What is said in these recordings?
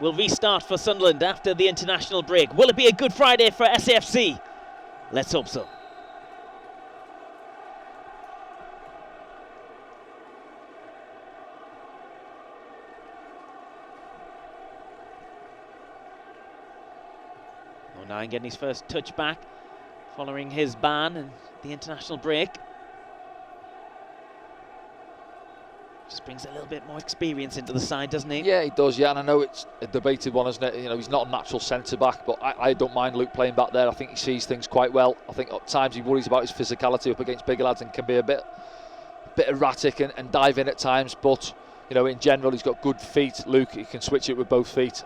will restart for Sunderland after the international break. Will it be a good Friday for SAFC? Let's hope so. O'Neill getting his first touch back following his ban and the international break. Just brings a little bit more experience into the side, doesn't he? Yeah, he does, yeah, and I know it's a debated one, isn't it? You know, he's not a natural centre-back, but I don't mind Luke playing back there. I think he sees things quite well. I think at times he worries about his physicality up against bigger lads and can be a bit erratic and dive in at times, but you know, in general, he's got good feet. Luke, he can switch it with both feet,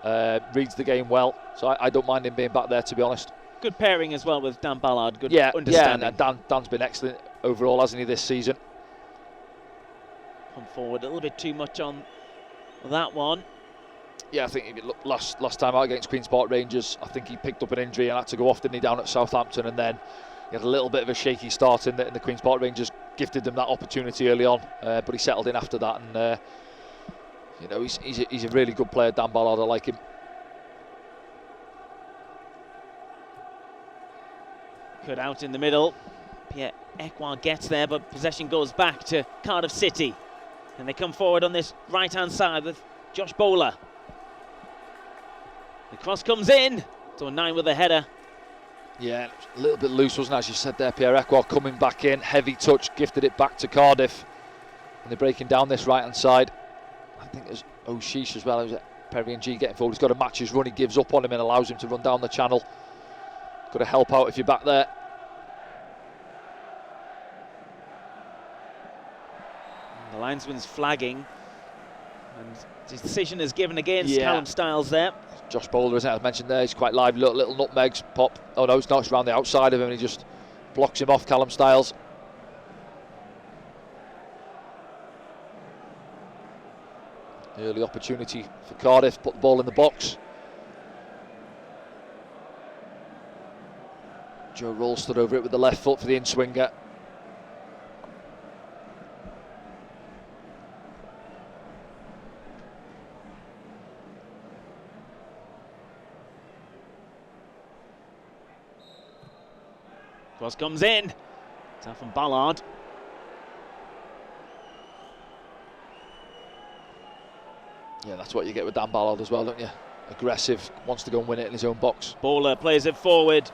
reads the game well, so I don't mind him being back there, to be honest. Good pairing as well with Dan Ballard, good understanding. Yeah, and Dan's been excellent overall, hasn't he, this season? Come forward a little bit too much on that one. Yeah, I think if you look last time out against Queen's Park Rangers, I think he picked up an injury and had to go off, didn't he, down at Southampton, and then he had a little bit of a shaky start in the Queen's Park Rangers, gifted them that opportunity early on, but he settled in after that, and you know, he's a really good player, Dan Ballard. I like him. Cut out in the middle. Pierre Ekwa gets there, but possession goes back to Cardiff City. And they come forward on this right-hand side with Josh Bowler. The cross comes in. So 9 with a header. Yeah, a little bit loose, wasn't it, as you said there. Pierre Ekwa coming back in. Heavy touch, gifted it back to Cardiff. And they're breaking down this right-hand side. I think there's O'Sheesh as well. Who's Perry G getting forward. He's got to match his run. He gives up on him and allows him to run down the channel. Got to help out if you're back there. The linesman's flagging, and his decision is given against Callum Styles there. Josh Bowler, isn't it? As mentioned there, he's quite lively. Little nutmegs pop. Oh no, it's not. It's around the outside of him, and he just blocks him off, Callum Styles. Early opportunity for Cardiff. Put the ball in the box. Joe Roll stood over it with the left foot for the in-swinger. Cross comes in. It's out from Ballard. Yeah, that's what you get with Dan Ballard as well, don't you? Aggressive, wants to go and win it in his own box. Bowler plays it forward.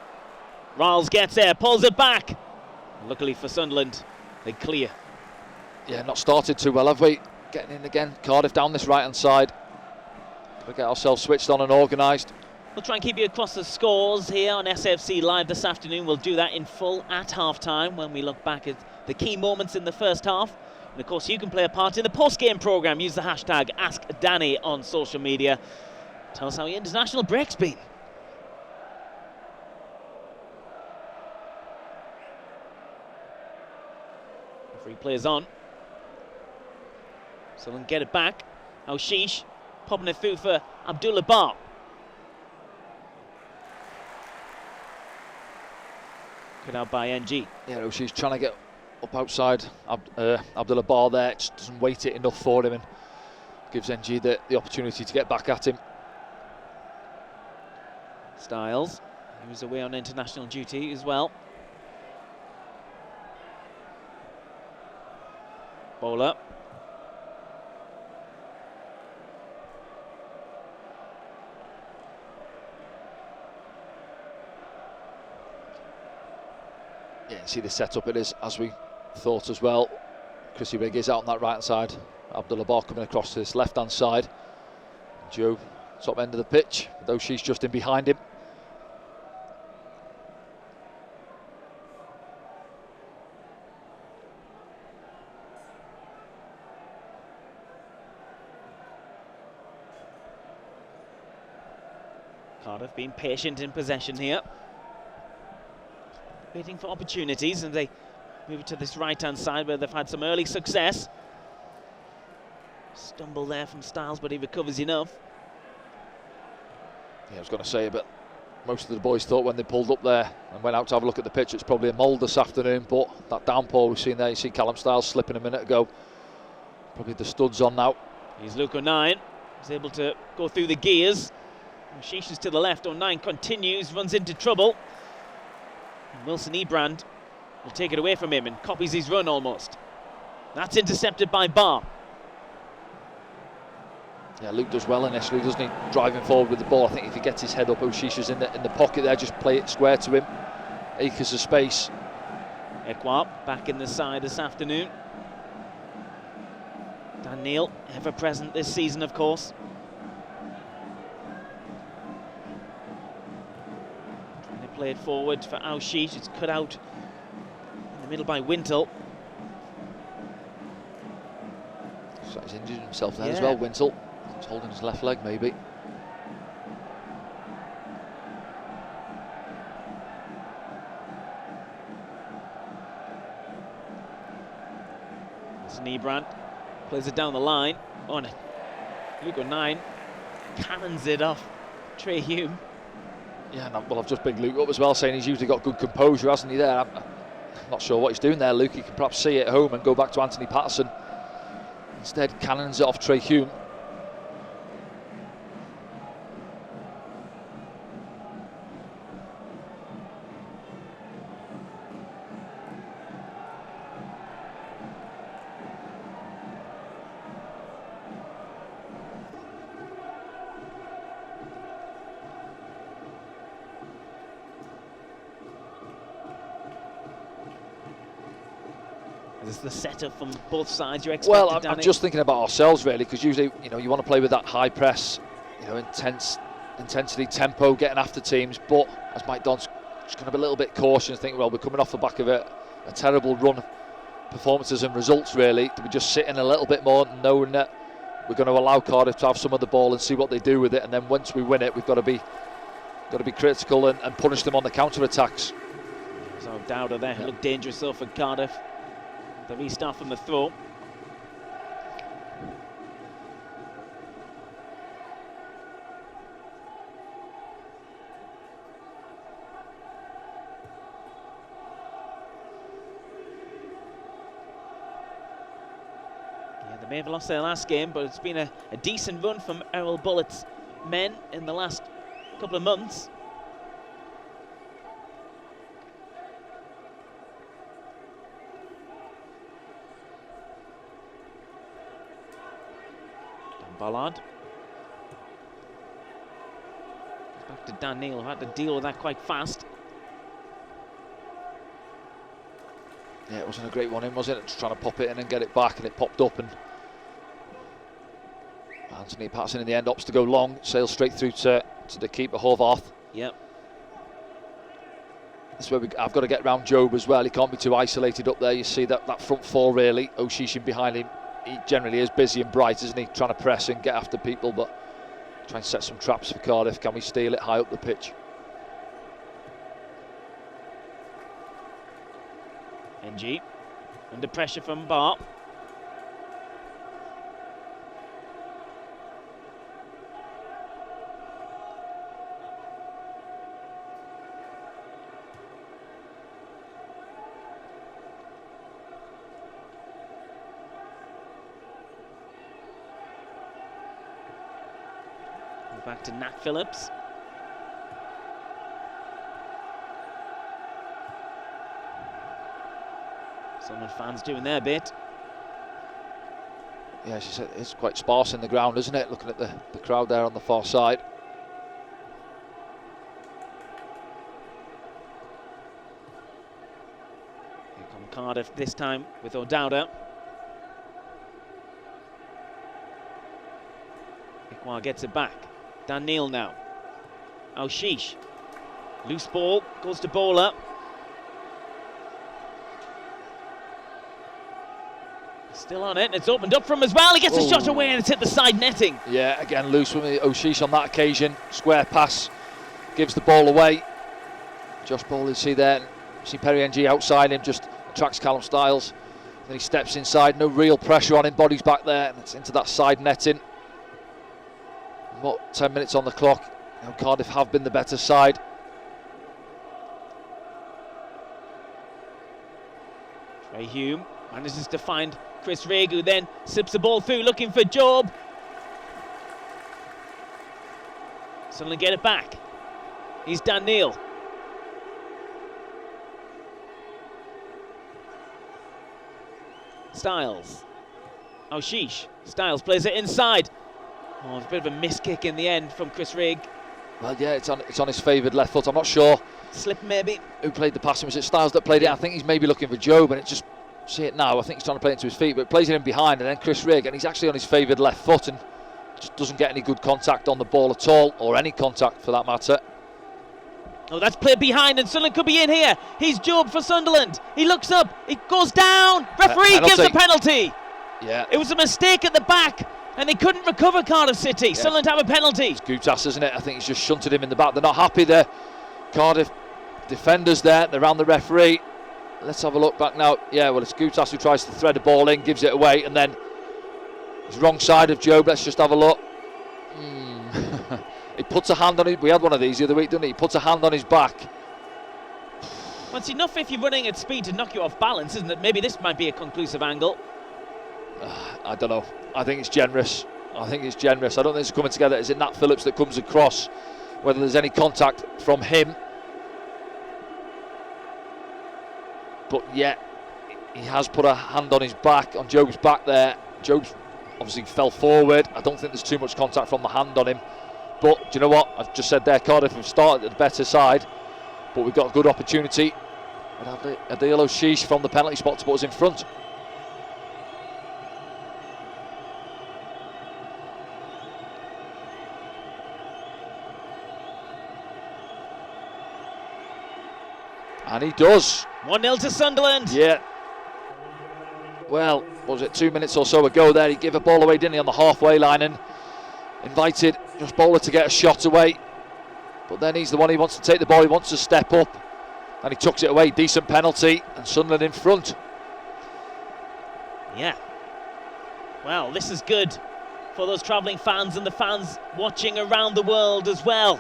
Riles gets there, pulls it back. Luckily for Sunderland, they clear. Yeah, not started too well, have we? Getting in again. Cardiff down this right-hand side. We'll get ourselves switched on and organised. We'll try and keep you across the scores here on SFC Live this afternoon. We'll do that in full at half-time when we look back at the key moments in the first half. And of course, you can play a part in the post-game programme. Use the hashtag AskDanny on social media. Tell us how your international break's been. Referee plays on. Sunderland get it back. O'Sheesh popping it through for Abdullah Bar. Cut out by NG. Yeah, she's trying to get up outside Abdullah Bar there. Just doesn't weight it enough for him and gives NG the opportunity to get back at him. Styles, he was away on international duty as well. Bowler. Yeah, see the setup it is, as we thought as well. Chrissy Rigg is out on that right hand side. Abdullah Bar coming across to this left hand side. Joe, top end of the pitch, though she's just in behind him. Cardiff being patient in possession here. Waiting for opportunities, and they move to this right-hand side where they've had some early success. Stumble there from Styles, but he recovers enough. Yeah, I was going to say, but most of the boys thought when they pulled up there and went out to have a look at the pitch, it's probably a mould this afternoon, but that downpour we've seen there, you see Callum Styles slipping a minute ago. Probably the studs on now. He's Luke O'Neill. He's able to go through the gears. Sheesh is to the left. 09 continues, runs into trouble. And Wilson Ebrand will take it away from him and copies his run almost. That's intercepted by Barr. Yeah, Luke does well initially, doesn't he? Driving forward with the ball. I think if he gets his head up, O'Sheesha's in the pocket there, just play it square to him. Acres of space. Ekwa back in the side this afternoon. Dan Neil, ever present this season, of course. Trying to play it forward for O'Sheesh. It's cut out in the middle by Wintle. So he's injured himself there as well, Wintle. He's holding his left leg, maybe. Ebrand plays it down the line. On Luke 09 cannons it off Trey Hume. Yeah, well, I've just bigged Luke up as well, saying he's usually got good composure, hasn't he? There, I'm not sure what he's doing there. Luke, he can perhaps see it at home and go back to Anthony Patterson. Instead, cannons it off Trey Hume. Is this the setup from both sides you're expecting? Well, I'm just thinking about ourselves really, because usually, you know, you want to play with that high press, you know, intensity, tempo, getting after teams. But as Mike Don's just going to be a little bit cautious, think, well, we're coming off the back of a terrible run of performances and results. Really, do we just sit in a little bit more, knowing that we're going to allow Cardiff to have some of the ball and see what they do with it, and then once we win it, we've got to be critical and punish them on the counter attacks. So Dowder there, looked dangerous though for Cardiff. The restart from the throw. Yeah, they may have lost their last game, but it's been a decent run from Errol Bullett's men in the last couple of months. Ballard. Back to Dan Neil, who had to deal with that quite fast. Yeah, it wasn't a great one in, was it? Just trying to pop it in and get it back, and it popped up, and Anthony Patterson in the end opts to go long, sails straight through to the keeper, Horvath. Yep. That's where I've got to get round Job as well. He can't be too isolated up there. You see that front four really, O'Sheesh behind him. He generally is busy and bright, isn't he? Trying to press and get after people, but try and set some traps for Cardiff. Can we steal it high up the pitch? NG under pressure from Barr. Back to Nat Phillips. Sunderland fans doing their bit. Yeah, she said it's quite sparse in the ground, isn't it? Looking at the crowd there on the far side. Here come Cardiff this time with O'Dowda. Ekwa gets it back. Dan Neil now. O'Sheesh. Loose ball, goes to Bowler. Still on it, and it's opened up from as well. He gets a shot away and it's hit the side netting. Yeah, again loose with O'Sheesh on that occasion. Square pass, gives the ball away. Josh Bowler, you see there, see Perry NG outside him, just attracts Callum Styles. Then he steps inside, no real pressure on him, body's back there, and it's into that side netting. What, 10 minutes on the clock. You know, Cardiff have been the better side. Trey Hume manages to find Chris Regu, then sips the ball through looking for Job. Sunderland get it back. He's Dan Neil. Styles. Oh, sheesh. Styles plays it inside. Oh, it's a bit of a miss kick in the end from Chris Rigg. Well, yeah, it's on his favoured left foot. I'm not sure Slip maybe. who played the passing. Was it Styles that played it? I think he's maybe looking for Joe, but it just, see it now, I think he's trying to play it into his feet, but plays it in behind, and then Chris Rigg, and he's actually on his favoured left foot and just doesn't get any good contact on the ball at all, or any contact for that matter. Oh, that's played behind, and Sunderland could be in here. He's Job for Sunderland. He looks up, he goes down. Referee gives a penalty. Yeah. It was a mistake at the back, and they couldn't recover Cardiff City. Yeah. Sunderland have a penalty. It's Gutas, isn't it? I think he's just shunted him in the back. They're not happy there. Cardiff defenders there, they're around the referee. Let's have a look back now. Yeah, well, it's Gutas who tries to thread the ball in, gives it away, and then he's wrong side of Job. Let's just have a look. He puts a hand on it. We had one of these the other week, didn't he? He puts a hand on his back. Well, it's enough if you're running at speed to knock you off balance, isn't it? Maybe this might be a conclusive angle. I don't know. I think it's generous. I think it's generous. I don't think it's coming together. Is it Nat Phillips that comes across? Whether there's any contact from him. But yeah, he has put a hand on his back, on Job's back there. Job's obviously fell forward. I don't think there's too much contact from the hand on him. But do you know what? I've just said there, Cardiff have started at the better side, but we've got a good opportunity. Adil O'Sheesh from the penalty spot to put us in front. And he does. 1-0 to Sunderland. Yeah. Well, was it 2 minutes or so ago there? He gave a ball away, didn't he, on the halfway line, and invited Josh Bowler to get a shot away. But then he's the one, he wants to take the ball, he wants to step up, and he tucks it away. Decent penalty, and Sunderland in front. Yeah. Well, this is good for those travelling fans and the fans watching around the world as well.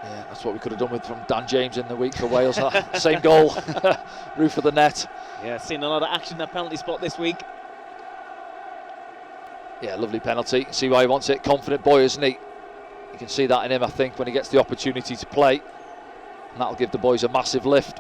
Yeah, that's what we could have done with from Dan James in the week for Wales. Same goal, roof of the net. Yeah, seen a lot of action in that penalty spot this week. Yeah, lovely penalty. See why he wants it. Confident boy, isn't he? You can see that in him, I think, when he gets the opportunity to play. And that'll give the boys a massive lift.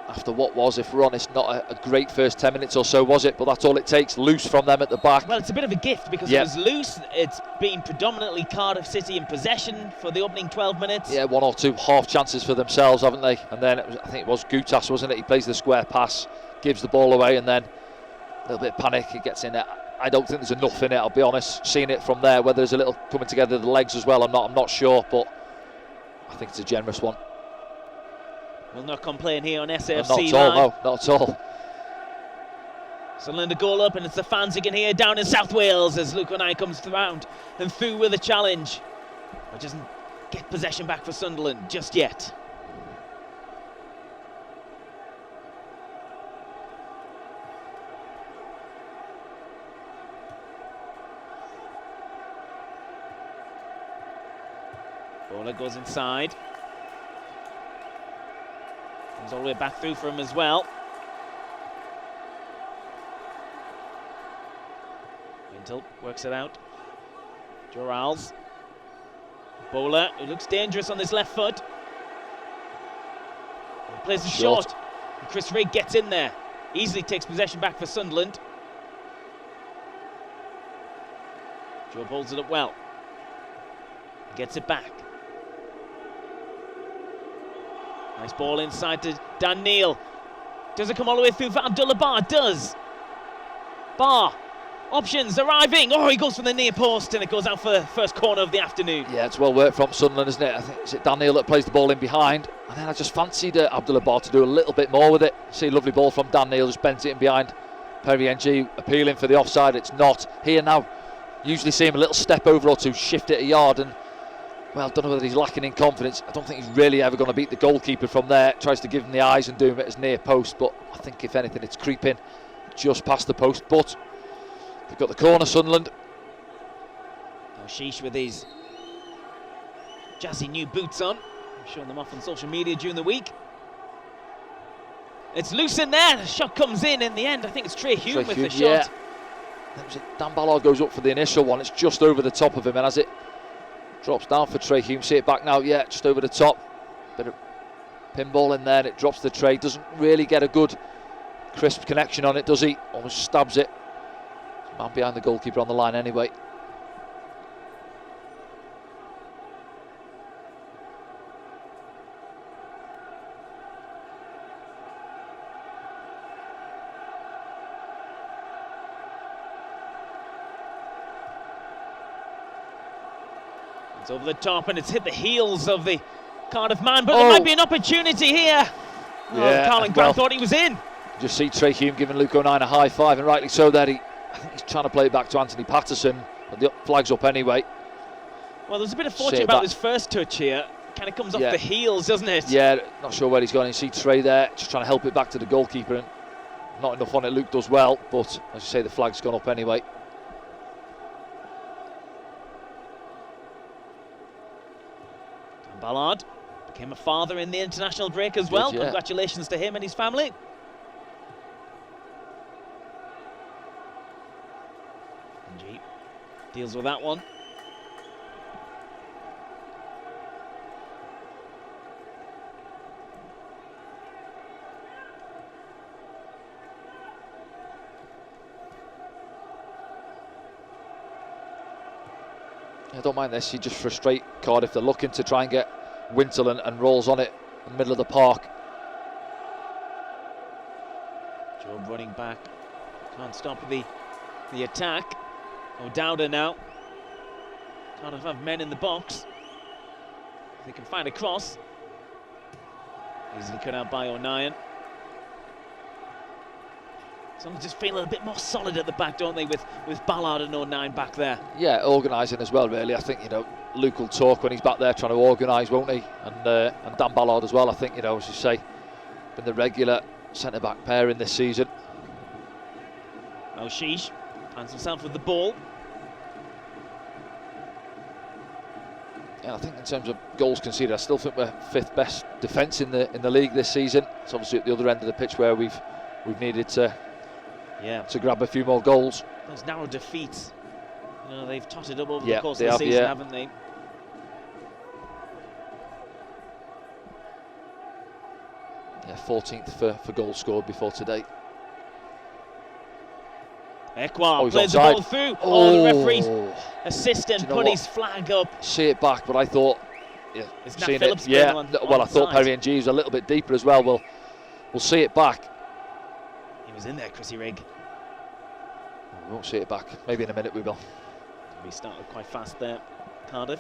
After what was, if we're honest, not a great first 10 minutes or so, was it? But that's all it takes. Loose from them at the back. Well, it's a bit of a gift because it was loose. It's been predominantly Cardiff City in possession for the opening 12 minutes. Yeah, one or two half chances for themselves, haven't they? And then I think it was Gutas, wasn't it? He plays the square pass, gives the ball away, and then a little bit of panic, he gets in it. I don't think there's enough in it, I'll be honest. Seeing it from there, whether there's a little coming together of the legs as well, I'm not sure, but I think it's a generous one. We'll not complain here on SFC Not at all, no, not at all. Sunderland a goal up, and it's the fans you can hear down in South Wales as Luke O'Neill comes around and through with a challenge. But doesn't get possession back for Sunderland just yet. Bowler goes inside. Comes all the way back through for him as well. Wintle works it out. Jorals. Bowler, who looks dangerous on his left foot. He plays the shot. And Chris Rigg gets in there. Easily takes possession back for Sunderland. Joe holds it up well. Gets it back. Nice ball inside to Dan Neil. Does it come all the way through for Abdullah Barr? Does. Barr. Options arriving. Oh, he goes for the near post and it goes out for the first corner of the afternoon. Yeah, it's well worked from Sunderland, isn't it? I think it's Dan Neil that plays the ball in behind. And then I just fancied Abdullah Barr to do a little bit more with it. See a lovely ball from Dan Neil, just bent it in behind. Perry NG appealing for the offside. It's not. Here now, usually see him a little step over or two, shift it a yard, and well, I don't know whether he's lacking in confidence. I don't think he's really ever going to beat the goalkeeper from there. Tries to give him the eyes and do him at his near post, but I think if anything it's creeping just past the post. But they've got the corner, Sunderland. Sheesh with his jazzy new boots on. I'm showing them off on social media during the week. It's loose in there. The shot comes in the end. I think it's Trey Hume with the shot. Dan Ballard goes up for the initial one. It's just over the top of him, and as it drops down for Trey Hume, see it back now, yeah, just over the top. Bit of pinball in there, and it drops the tray. Doesn't really get a good crisp connection on it, does he? Almost stabs it. Man behind the goalkeeper on the line anyway. It's over the top, and it's hit the heels of the Cardiff man, but there might be an opportunity here. Yeah, Carlin Grant thought he was in. Just see Trey Hume giving Luke O'Nien a high five, and rightly so there. I think he's trying to play it back to Anthony Patterson, but the flag's up anyway. Well, there's a bit of fortune about this first touch here. Kind of comes off the heels, doesn't it? Yeah, not sure where he's going. You see Trey there, just trying to help it back to the goalkeeper, and not enough on it. Luke does well, but as you say, the flag's gone up anyway. Dan Ballard became a father in the international break as well. Yeah. Congratulations to him and his family. G deals with that one. I don't mind this. You just frustrate Cardiff. They're looking to try and get Wintle and rolls on it in the middle of the park. Job running back. Can't stop the attack. O'Dowda now. Cardiff have men in the box. They can find a cross. Easily cut out by O'Nien. Sunderland just feel a bit more solid at the back, don't they, with Ballard and O'Nien back there? Yeah, organising as well, really. I think, Luke will talk when he's back there trying to organise, won't he? And Dan Ballard as well, I think, as you say, been the regular centre-back pair in this season. Sheesh finds himself with the ball. Yeah, I think in terms of goals conceded, I still think we're 5th best defence in the league this season. It's obviously at the other end of the pitch where we've needed to grab a few more goals. Those narrow defeats, they've totted up over the course of the season, haven't they? Yeah, 14th for goals scored before today. Ekwar plays the ball through. The referee's assistant put his flag up. See it back, but I thought, It's Nat Phillips I thought Perry and G was a little bit deeper as well. We'll see it back. He was in there, Chrissy Rigg. We won't see it back. Maybe in a minute we will. We started quite fast there, Cardiff.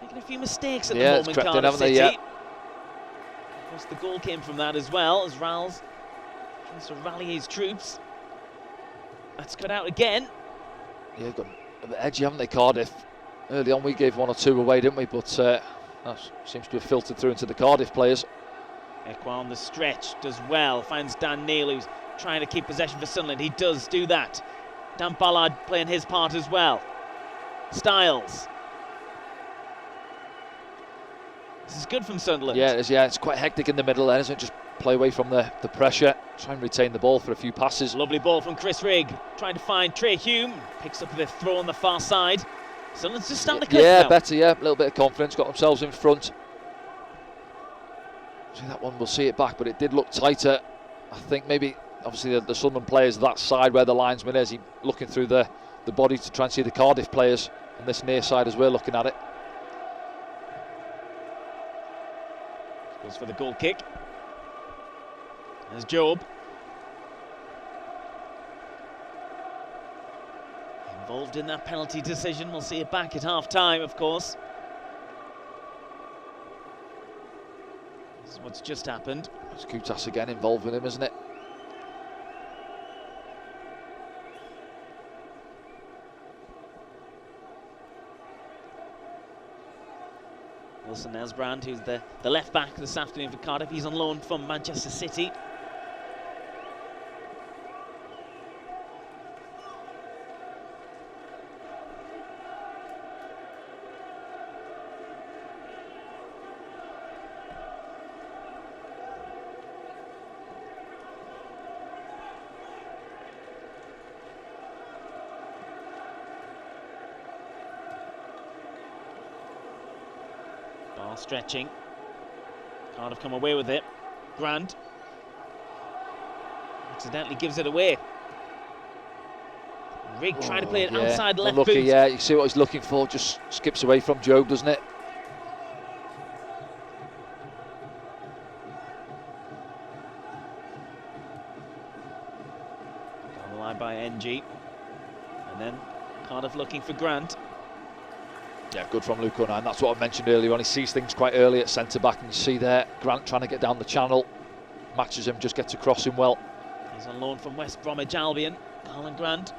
Making a few mistakes at the moment, Cardiff City. Of course, the goal came from that as well, as Ralls tries to rally his troops. That's cut out again. Yeah, got a bit edgy, haven't they, Cardiff? Early on we gave 1 or 2 away, didn't we? But that seems to have filtered through into the Cardiff players. Ekwar on the stretch does well, finds Dan Neal, who's trying to keep possession for Sunderland. He does do that. Dan Ballard playing his part as well. Styles. This is good from Sunderland. Yeah, it is. Yeah, it's quite hectic in the middle then, isn't it? Just play away from the pressure, try and retain the ball for a few passes. Lovely ball from Chris Rigg, trying to find Trey Hume. Picks up the throw on the far side. Sunderland's just starting to click now. Better, a little bit of confidence, got themselves in front. See that one, we'll see it back, but it did look tighter. I think maybe, obviously, the Sunderland players that side where the linesman is, he looking through the body to try and see the Cardiff players on this near side as we're looking at it. Goes for the goal kick. There's Job. Involved in that penalty decision. We'll see it back at half-time, of course. This is what's just happened. It's Kutas again involved with him, isn't it? Wilson Nesbrand, who's the left back this afternoon for Cardiff. He's on loan from Manchester City. stretching. Cardiff come away with it. Grant accidentally gives it away. Rigg trying to play it outside left boot. Yeah, you see what he's looking for, just skips away from Jobe, doesn't it? Down the line by NG. And then Cardiff looking for Grant. Yeah, good from Luke O'Nien. That's what I mentioned earlier on. He sees things quite early at centre-back, and you see there, Grant trying to get down the channel. Matches him, just gets across him well. He's on loan from West Bromwich Albion, Colin Grant.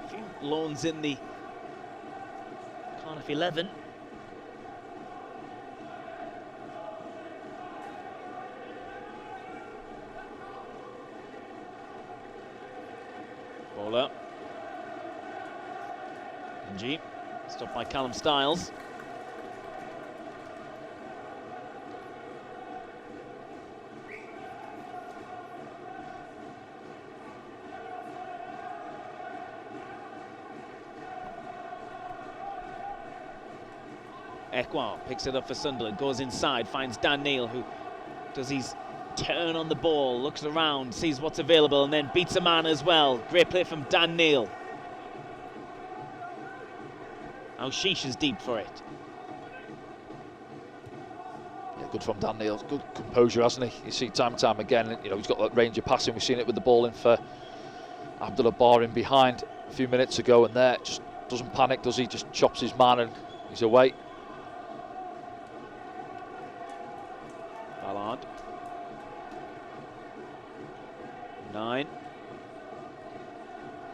A few loans in the Cardiff 11. Bowler. NG. Stopped by Callum Styles. Ekwar picks it up for Sunderland, goes inside, finds Dan Neil, who does his turn on the ball, looks around, sees what's available, and then beats a man as well. Great play from Dan Neil. Sheesh is deep for it. Yeah, good from Dan Neil. Good composure, hasn't he? You see time and time again, you know, he's got that range of passing. We've seen it with the ball in for Abdullah Bar in behind a few minutes ago, and there just doesn't panic, does he? Just chops his man and he's away. Ballard. 9.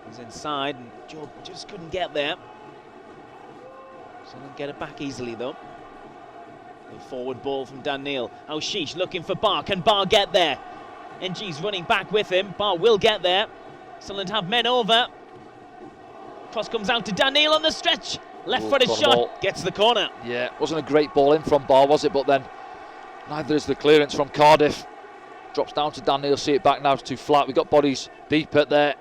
He's inside, and Job just couldn't get there. So they'll get it back easily though. The forward ball from Dan Neil. Sheesh looking for Bar. Can Bar get there? NG's running back with him. Bar will get there. Sunderland have men over. Cross comes out to Dan Neil on the stretch. Left-footed shot. Gets the corner. Yeah, wasn't a great ball in from Bar, was it? But then neither is the clearance from Cardiff. Drops down to Dan Neil. See it back now. It's too flat. We've got bodies deep at there.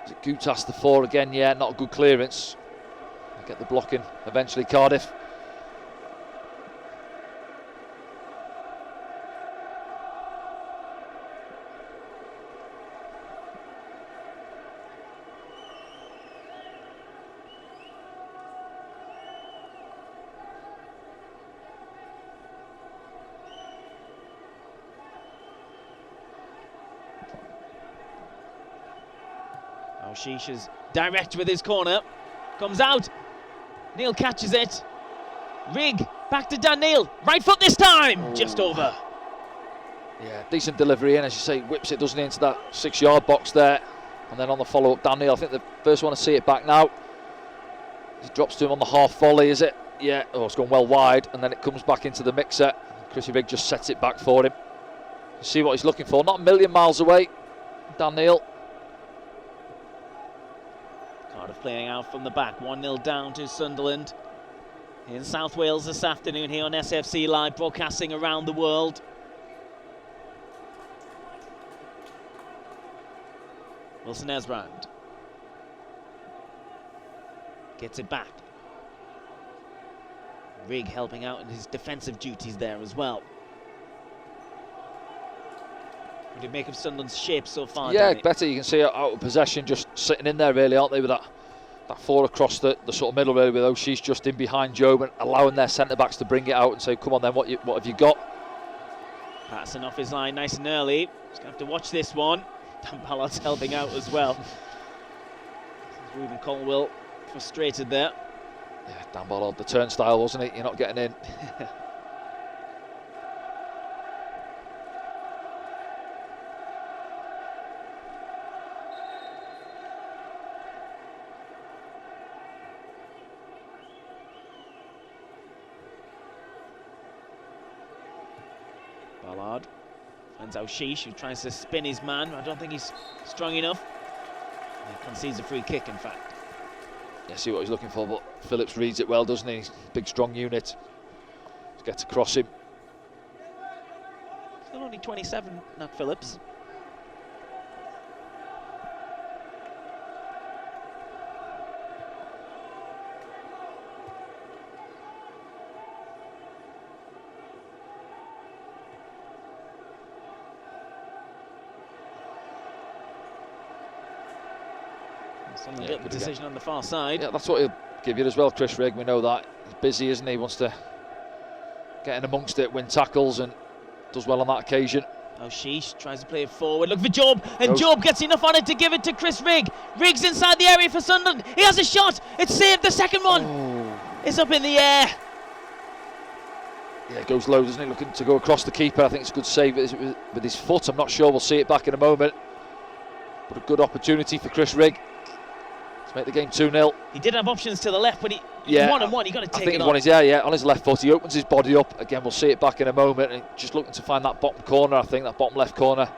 Is it Gutas the 4 again? Yeah, not a good clearance. Get the blocking eventually, Cardiff. Sheesh is direct with his corner. Comes out. Neil catches it. Rigg back to Dan Neil. Right foot this time. Just over. Yeah, decent delivery in, as you say, whips it, doesn't he, into that 6-yard box there. And then on the follow-up, Dan Neil, I think the first one to see it back now. He drops to him on the half volley, is it? Yeah, it's gone well wide, and then it comes back into the mixer. Chrissy Rigg just sets it back for him. You see what he's looking for. Not a million miles away, Dan Neil. Cardiff playing out from the back, 1-0 down to Sunderland in South Wales this afternoon here on SFC Live, broadcasting around the world. Wilson Esbrand gets it back. Rigg helping out in his defensive duties there as well. What do you make of Sunderland's shape so far? Yeah, Danny? better. You can see out of possession, just sitting in there really, aren't they, with that 4 across the sort of middle really, with O'Shea's just in behind Jobe and allowing their centre-backs to bring it out and say, come on then, what have you got? Patterson off his line nice and early. Just going to have to watch this one. Dan Ballard's helping out as well. Reuben Colwell frustrated there. Yeah, Dan Ballard, the turnstile, wasn't it? You're not getting in. Ballard finds O'Shea's, who tries to spin his man. I don't think he's strong enough. He concedes a free kick, in fact. Yeah, see what he's looking for, but Phillips reads it well, doesn't he? Big, strong unit. Gets across him. Still only 27, Nat Phillips. Sunderland get the decision on the far side. Yeah, that's what he'll give you as well, Chris Rigg. We know that. He's busy, isn't he? He wants to get in amongst it, win tackles, and does well on that occasion. Oh, Sheesh tries to play it forward. Look for Job, and Job gets enough on it to give it to Chris Rigg. Rigg's inside the area for Sunderland. He has a shot. It's saved. The second one. Oh. It's up in the air. Yeah, it goes low, doesn't he? Looking to go across the keeper. I think it's a good save with his foot. I'm not sure. We'll see it back in a moment. But a good opportunity for Chris Rigg to make the game 2-0. He did have options to the left, but he 1-on-1. You got to take it on. On his left foot. He opens his body up. Again, we'll see it back in a moment. And just looking to find that bottom corner, I think, that bottom left corner.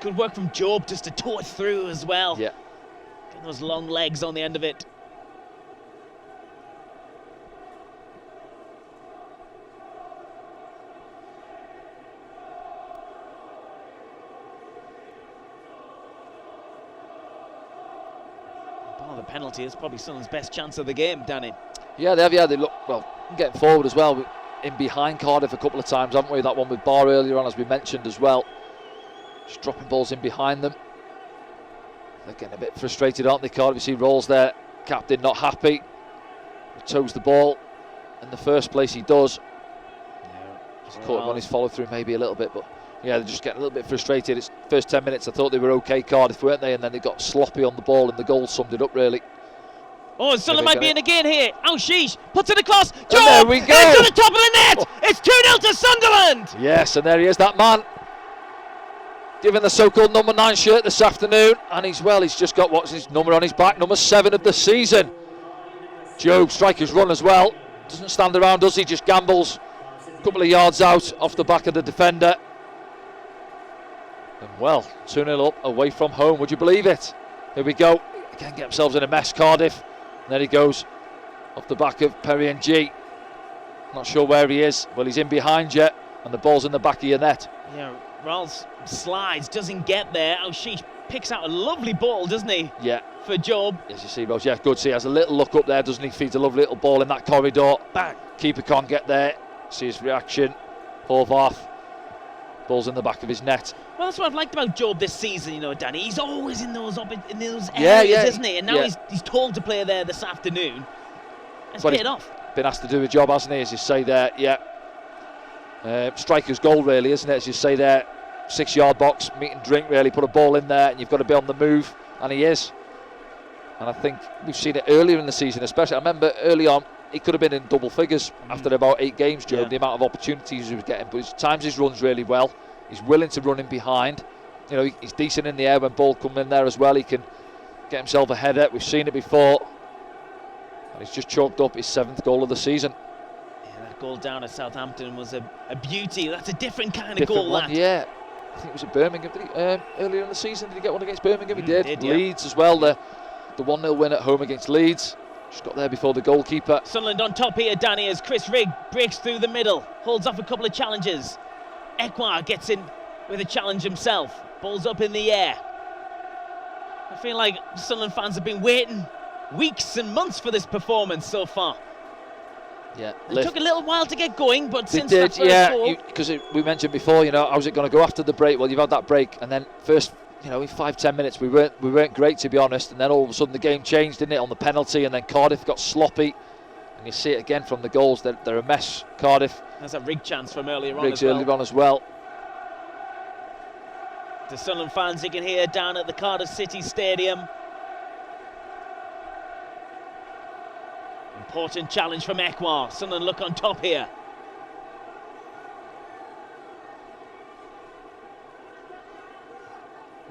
Good work from Job just to tow it through as well. Yeah. Getting those long legs on the end of it. The penalty is probably Sunderland's best chance of the game, Danny. Yeah, they have. Yeah, they look well getting forward as well. In behind Cardiff a couple of times, haven't we? That one with Barr earlier on, as we mentioned as well. Just dropping balls in behind them. They're getting a bit frustrated, aren't they? Cardiff. You see Rolls there, captain not happy. He toes the ball in the first place. He does. Just caught him on his follow through maybe a little bit, but yeah, they're just getting a little bit frustrated. It's first 10 minutes, I thought they were okay, Cardiff, weren't they? And then they got sloppy on the ball, and the goal summed it up, really. Oh, Sunderland might be in again here. Oh, Sheesh puts it across. Job, there we go. It's to the top of the net. Oh. It's 2-0 to Sunderland. Yes, and there he is, that man, given the so-called number 9 shirt this afternoon. And he's just got what's his number on his back, number 7 of the season. Job, striker's run as well. Doesn't stand around, does he? Just gambles a couple of yards out off the back of the defender. And well, 2-0 up away from home, would you believe it? Here we go. Again, get themselves in a mess, Cardiff. And there he goes off the back of Perry and G. Not sure where he is. Well, he's in behind you, and the ball's in the back of your net. Yeah, Rolls slides, doesn't get there. Oh, she picks out a lovely ball, doesn't he? Yeah. For Job. Yes, you see, Rolls. Yeah, good. See, he has a little look up there, doesn't he? Feeds a lovely little ball in that corridor. Bang. Keeper can't get there. See his reaction. Horvath. Ball's in the back of his net. Well, that's what I've liked about Job this season, you know, Danny. He's always in those areas, isn't he? And now he's told to play there this afternoon. It's paid off. Been asked to do a job, hasn't he, as you say there, yeah. Striker's goal, really, isn't it, as you say there. 6-yard box, meet and drink, really. Put a ball in there, and you've got to be on the move, and he is. And I think we've seen it earlier in the season, especially. I remember early on, he could have been in double figures after about 8 games, Joe, the amount of opportunities he was getting. But times he runs really well. He's willing to run in behind. You know, he's decent in the air when ball come in there as well. He can get himself a header. We've seen it before. And he's just chalked up his 7th goal of the season. Yeah, that goal down at Southampton was a beauty. That's a different kind of goal, that. Yeah. I think it was at Birmingham. Did he, earlier in the season, did he get one against Birmingham? He did. Leeds as well. The 1-0 win at home against Leeds. Just got there before the goalkeeper. Sunderland on top here, Danny, as Chris Rigg breaks through the middle, holds off a couple of challenges. Ekwar gets in with a challenge himself. Ball's up in the air. I feel like Sunderland fans have been waiting weeks and months for this performance so far. Yeah, it took a little while to get going, but since that first goal, because we mentioned before, you know, how's it going to go after the break? Well, you've had that break, and then first, you know, in 5-10 minutes, we weren't great, to be honest, and then all of a sudden the game changed, didn't it, on the penalty, and then Cardiff got sloppy, and you see it again from the goals. They're a mess, Cardiff. There's a Rigg chance from earlier on Riggs earlier on as well. The Sunderland fans you can hear down at the Cardiff City Stadium. Important challenge from Ekwar. Sunderland look on top here.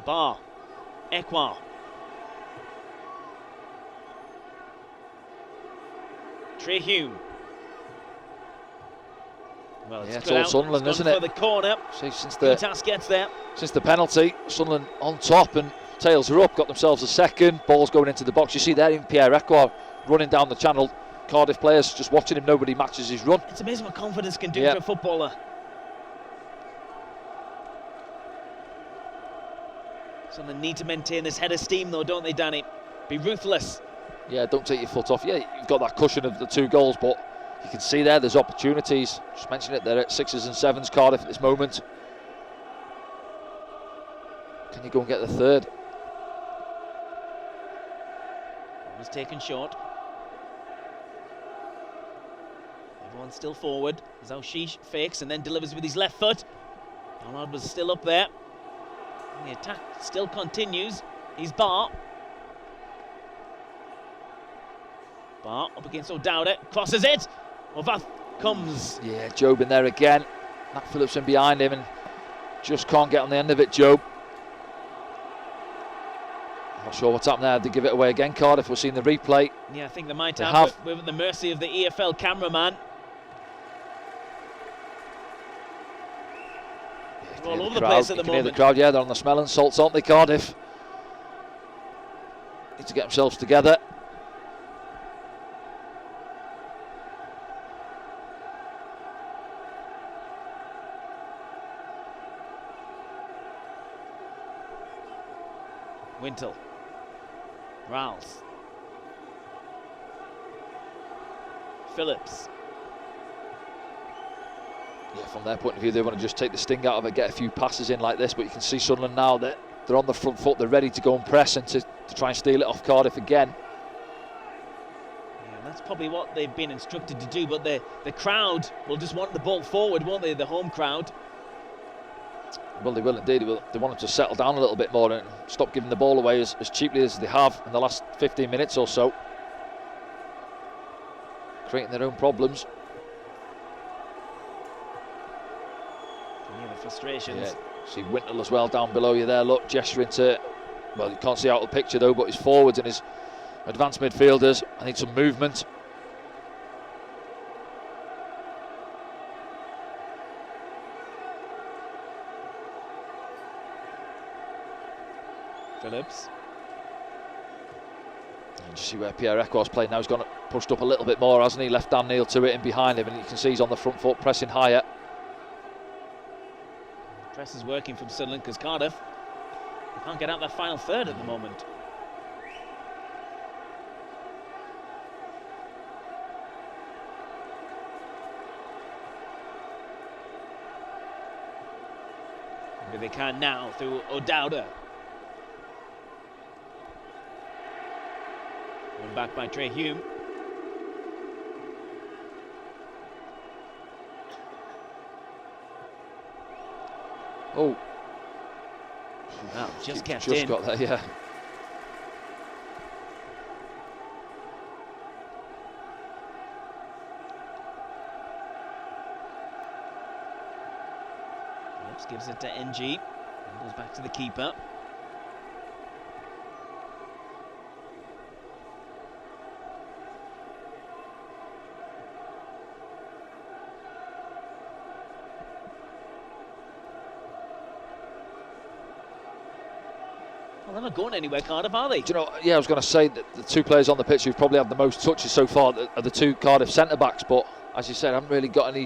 Barr. Ekwar. Trehune. Well, it's all Sunderland, isn't it? For the corner. See, since the penalty, Sunderland on top, and tails are up. Got themselves a second. Ball's going into the box. You see there, even Pierre Ekwar running down the channel. Cardiff players just watching him. Nobody matches his run. It's amazing what confidence can do for a footballer. Sunderland need to maintain this head of steam, though, don't they, Danny? Be ruthless. Yeah, don't take your foot off. Yeah, you've got that cushion of the 2 goals, but you can see there's opportunities. Just mention it, they're at 6s and 7s, Cardiff, at this moment. Can you go and get the 3rd? Was taken short. Everyone's still forward. As Sheesh fakes and then delivers with his left foot. Allard was still up there. And the attack still continues. He's Bar. Bar up against O'Dowda. Crosses it. Ovath comes. Yeah, Job in there again. Nat Phillipson behind him and just can't get on the end of it, Job. Not sure what's happened there. They give it away again, Cardiff. We've seen the replay. Yeah, I think they might have. We're at the mercy of the EFL cameraman. Yeah, they're all over the place at the moment. Hear the crowd, yeah, they're on the smelling salts, aren't they, Cardiff? Need to get themselves together. Wintle. Rowles. Phillips. Yeah, from their point of view, they want to just take the sting out of it, get a few passes in like this, but you can see Sunderland now that they're on the front foot, they're ready to go and press and to try and steal it off Cardiff again. Yeah, that's probably what they've been instructed to do, but the crowd will just want the ball forward, won't they, the home crowd? Well, they will indeed. They want them to settle down a little bit more and stop giving the ball away as cheaply as they have in the last 15 minutes or so. Creating their own problems. Yeah, the frustrations. Yeah, see Wintle as well down below you there, look, gesturing to, well, you can't see out of the picture though, but his forwards and his advanced midfielders. I need some movement. Phillips. And you see where Pierre Eco's playing now. He's gone pushed up a little bit more, hasn't he? Left Dan Neil to it and behind him, and you can see he's on the front foot pressing higher. Press is working from Sunderland because Cardiff, they can't get out that final third at the moment. Maybe they can now through O'Dowda. One back by Trey Hume. Oh. Wow, just kept just in. Got there, yeah. Phillips gives it to NG. And goes back to the keeper. Well, they're not going anywhere, Cardiff, are they? Do you know, yeah, I was going to say that the two players on the pitch who've probably had the most touches so far are the two Cardiff centre-backs, but as you said, haven't really got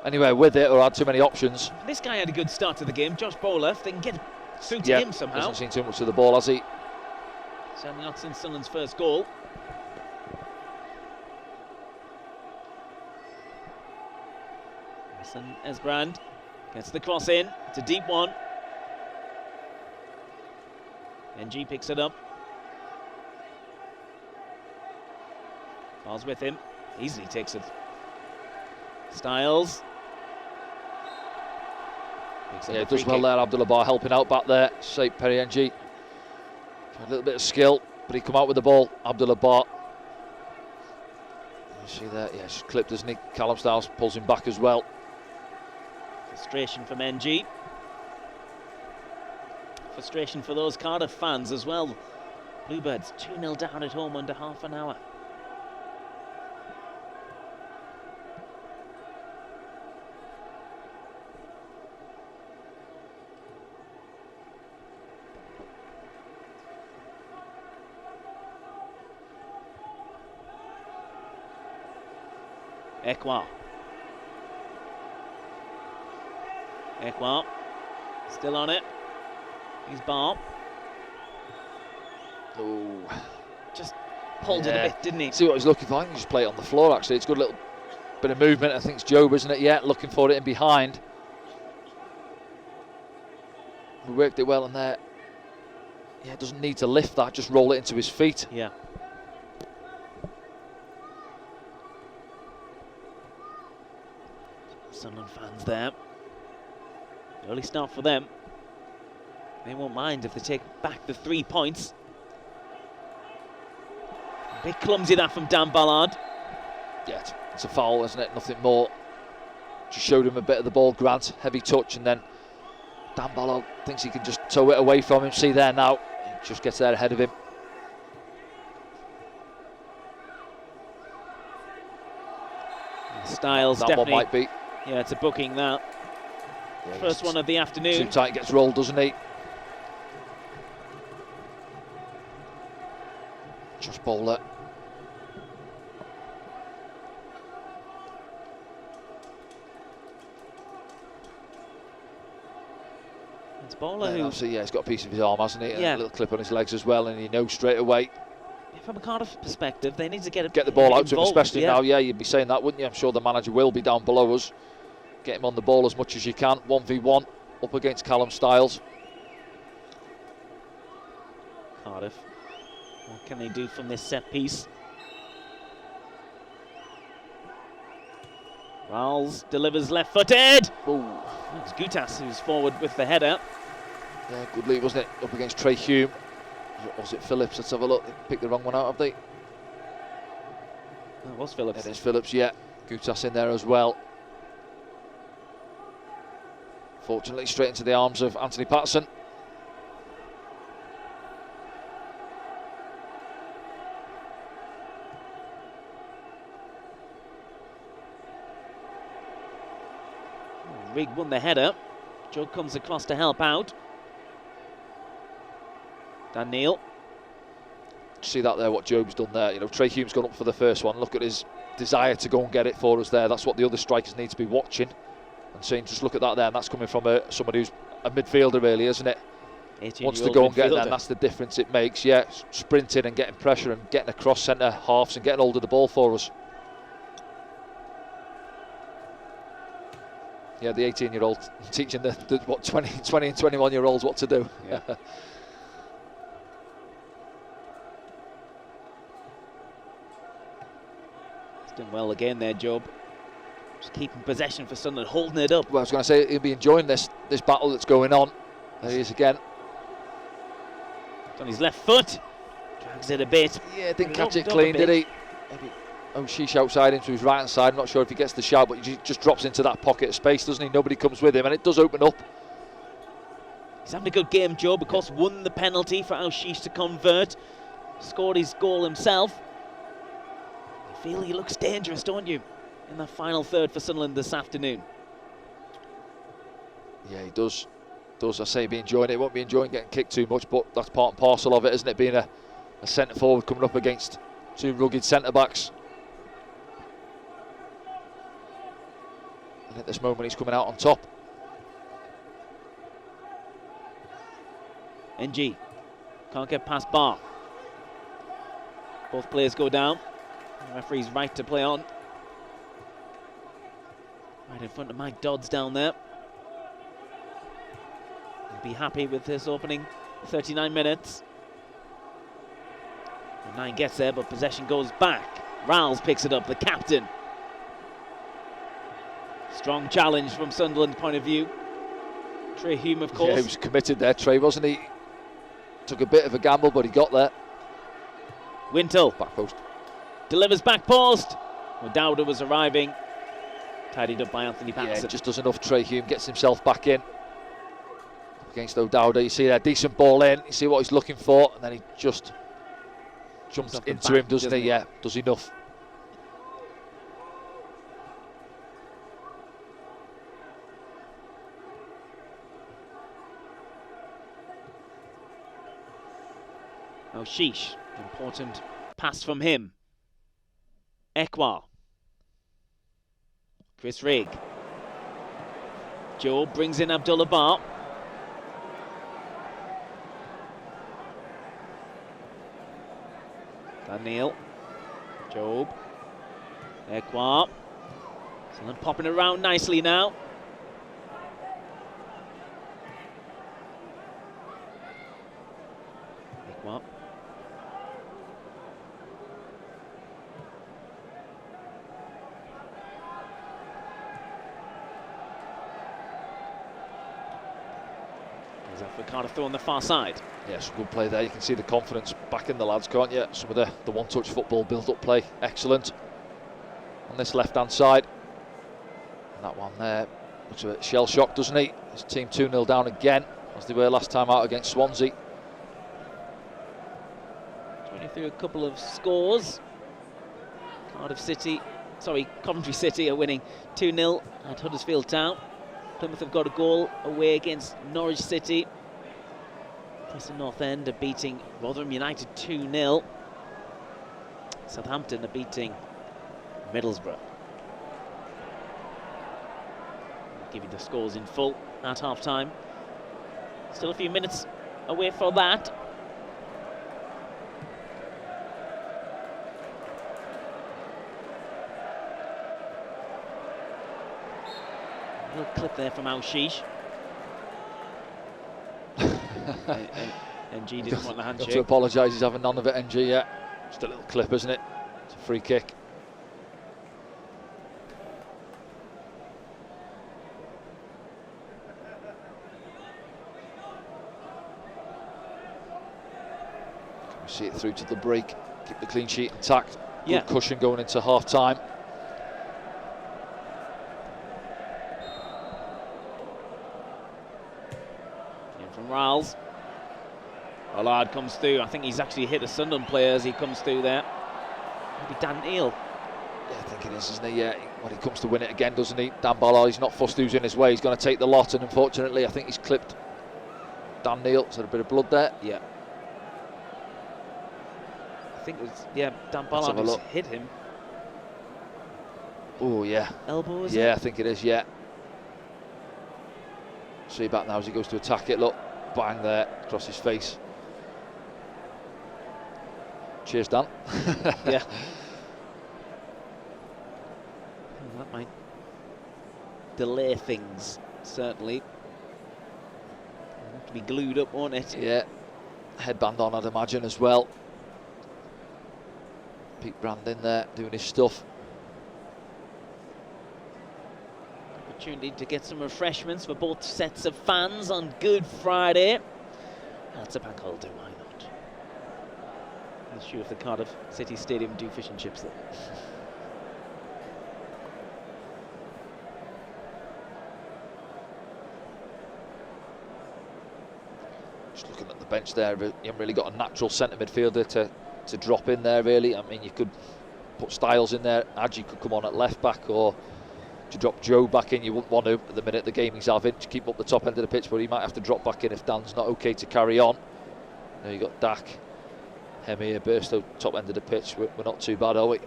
anywhere with it or had too many options. This guy had a good start to the game, Josh Bowler. If they can get through to him somehow. Hasn't seen too much of the ball, has he? Certainly not since Sunderland's first goal. Hassan Esbrand gets the cross in. It's a deep one. NG picks it up. Ball's with him. Easily takes it. Styles. Yeah, it does well there, Abdullah Bar helping out back there. Safe Perry NG. A little bit of skill, but he come out with the ball. Abdullah Bar. You see that? Yeah, just clipped, doesn't he? Callum Styles pulls him back as well. Frustration from NG. Frustration for those Cardiff fans as well. Bluebirds 2-0 down at home under half an hour. Ekwa still on it. He's Bar. Oh, just pulled it a bit, didn't he? See what he's looking for. I think he just play it on the floor. Actually, it's a good little bit of movement. I think it's Job, isn't it? Yeah, looking for it in behind. We worked it well in there. Yeah, doesn't need to lift that. Just roll it into his feet. Yeah. Sunderland fans there. Early start for them. They won't mind if they take back the 3 points. A bit clumsy that from Dan Ballard. Yeah, it's a foul, isn't it? Nothing more. Just showed him a bit of the ball, Grant. Heavy touch, and then Dan Ballard thinks he can just tow it away from him. See there now. He just gets there ahead of him. Styles that definitely. One might be. Yeah, it's a booking that. Yeah, first one of the afternoon. Too tight, gets rolled, doesn't he? Just bowler. It's bowler who. Yeah, he's got a piece of his arm, hasn't he? Yeah. And a little clip on his legs as well, and he knows straight away. From a Cardiff perspective, they need to get the ball out to him, involved, especially now. Yeah, you'd be saying that, wouldn't you? I'm sure the manager will be down below us. Get him on the ball as much as you can. 1v1 up against Callum Styles. Cardiff. What can they do from this set piece? Riles delivers left-footed. It's Gutas who's forward with the header. Yeah, good lead, wasn't it? Up against Trey Hume. Or was it Phillips? Let's have a look. They picked the wrong one out, have they? That was Phillips. It is Phillips, yeah. Gutas in there as well. Fortunately, straight into the arms of Anthony Patterson. Rigg won the header. Joe comes across to help out. Dan Neil. See that there, what Job's done there. You know, Trey Hume's gone up for the first one. Look at his desire to go and get it for us there. That's what the other strikers need to be watching and saying, just look at that there. And that's coming from somebody who's a midfielder, really, isn't it? Wants to go and get there, and that's the difference it makes. Yeah, sprinting and getting pressure and getting across centre halves and getting hold of the ball for us. Yeah, the 18-year-old teaching the 20 and 21-year-olds what to do. Yeah. Done well again there, Job. Just keeping possession for Sunderland, holding it up. Well, I was going to say he'll be enjoying this battle that's going on. There he is again. It's on his left foot. Drags it a bit. Yeah, didn't catch it clean, did he? Maybe Sheesh outside him to his right hand side. I'm not sure if he gets the shout, but he just drops into that pocket of space, doesn't he? Nobody comes with him, and it does open up. He's having a good game, Job. Of course, won the penalty for Sheesh to convert. Scored his goal himself. You feel he looks dangerous, don't you, in the final third for Sunderland this afternoon? Yeah, he does. I say, be enjoying it. Won't be enjoying getting kicked too much, but that's part and parcel of it, isn't it? Being a centre forward coming up against two rugged centre backs. And at this moment, he's coming out on top. NG can't get past Bar. Both players go down. The referee's right to play on. Right in front of Mike Dodds down there. He'll be happy with this opening 39 minutes. And 9 gets there, but possession goes back. Riles picks it up, the captain. Strong challenge from Sunderland's point of view. Trey Hume, of course. Yeah, he was committed there, Trey, wasn't he? Took a bit of a gamble, but he got there. Wintle. Back post. Delivers back post. Dowda was arriving. Tidied up by Anthony Patterson. Yeah, just does enough. Trey Hume gets himself back in. Against O'Dowda, you see there, decent ball in. You see what he's looking for, and then he just jumps into him, doesn't he? Yeah, does enough. Sheesh, important pass from him. Ekwa. Chris Rigg. Joe brings in Abdullah Bar. Daniel. Job. Ekwa. Sunderland popping around nicely now. Ekwa. Is that for Cardiff through on the far side? Yes, good play there. You can see the confidence back in the lads, can't you? Some of the one-touch football, build-up play, excellent. On this left-hand side. And that one there looks a bit shell-shocked, doesn't he? His team 2-0 down again, as they were last time out against Swansea. 23 a couple of scores. Coventry City are winning 2-0 at Huddersfield Town. Plymouth have got a goal away against Norwich City. Preston North End are beating Rotherham United 2-0. Southampton are beating Middlesbrough. I'll give you the scores in full at half-time. Still a few minutes away from that. A little clip there from Al-Shish. NG didn't want the handshake. Got to apologise, he's having none of it, NG, yeah. Just a little clip, isn't it? It's a free kick. We see it through to the break, keep the clean sheet intact. Good cushion going into half-time. From Riles. Allard comes through. I think he's actually hit a Sunderland player as he comes through there. Maybe Dan Neal. Yeah, I think it is, isn't he? Yeah, when he comes to win it again, doesn't he? Dan Ballard, he's not fussed who's in his way. He's going to take the lot, and unfortunately, I think he's clipped Dan Neal. So a bit of blood there. Yeah. I think it was, Dan Ballard who's hit him. Oh, yeah. Elbow, is it? Yeah, I think it is, yeah. See back now as he goes to attack it. Look, bang there across his face. Cheers, Dan. Yeah. Well, that might delay things, certainly. It'll have to be glued up, won't it? Yeah. Headband on, I'd imagine, as well. Pete Brand in there doing his stuff. Opportunity to get some refreshments for both sets of fans on Good Friday. That's a bank holiday, why not? I'm not sure if the Cardiff City Stadium do fish and chips there. Just looking at the bench there, you haven't really got a natural centre midfielder to drop in there, really. I mean, you could put Styles in there, Adji could come on at left back, or to drop Joe back in. You wouldn't want to at the minute the game he's having to keep up the top end of the pitch, but he might have to drop back in if Dan's not okay to carry on. Now you got Dak, Hemir, Burstow, top end of the pitch. We're not too bad, are we?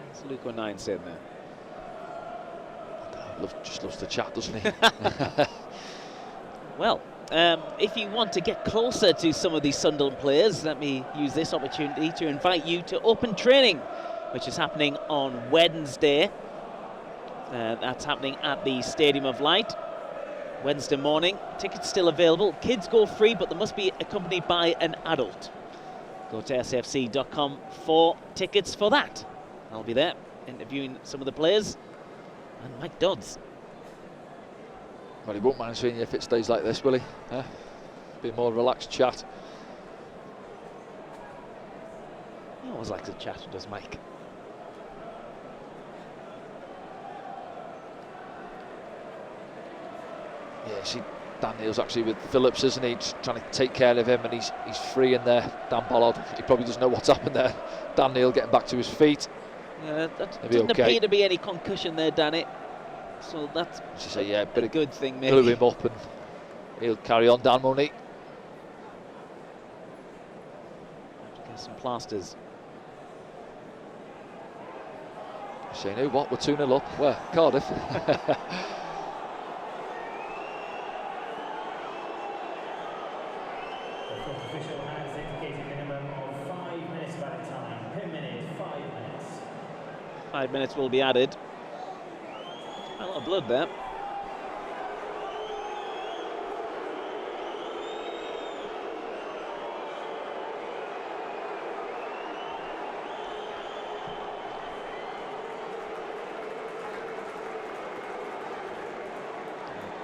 What's Luke O'Nien saying there? Just loves to chat, doesn't he? Well, if you want to get closer to some of these Sunderland players, let me use this opportunity to invite you to open training, which is happening on Wednesday. That's happening at the Stadium of Light. Wednesday morning. Tickets still available. Kids go free, but they must be accompanied by an adult. Go to sfc.com for tickets for that. I'll be there interviewing some of the players and Mike Dodds. Well, he won't mind seeing you if it stays like this, will he? Be a more relaxed chat. He always likes to chat, does Mike? Yeah, see, Dan Neal's actually with Phillips, isn't he? Just trying to take care of him, and he's free in there. Dan Ballard, he probably doesn't know what's happened there. Dan Neal getting back to his feet. Yeah, that doesn't appear to be any concussion there, Danny. So that's a bit of good thing, maybe. Glue him up and he'll carry on down, won't he? Have to get some plasters. Saying, who, what? We're 2-0 up. Where? Cardiff. Official has indicated minimum of 5 minutes batting time. Per minute, 5 minutes. 5 minutes will be added. A lot of blood there.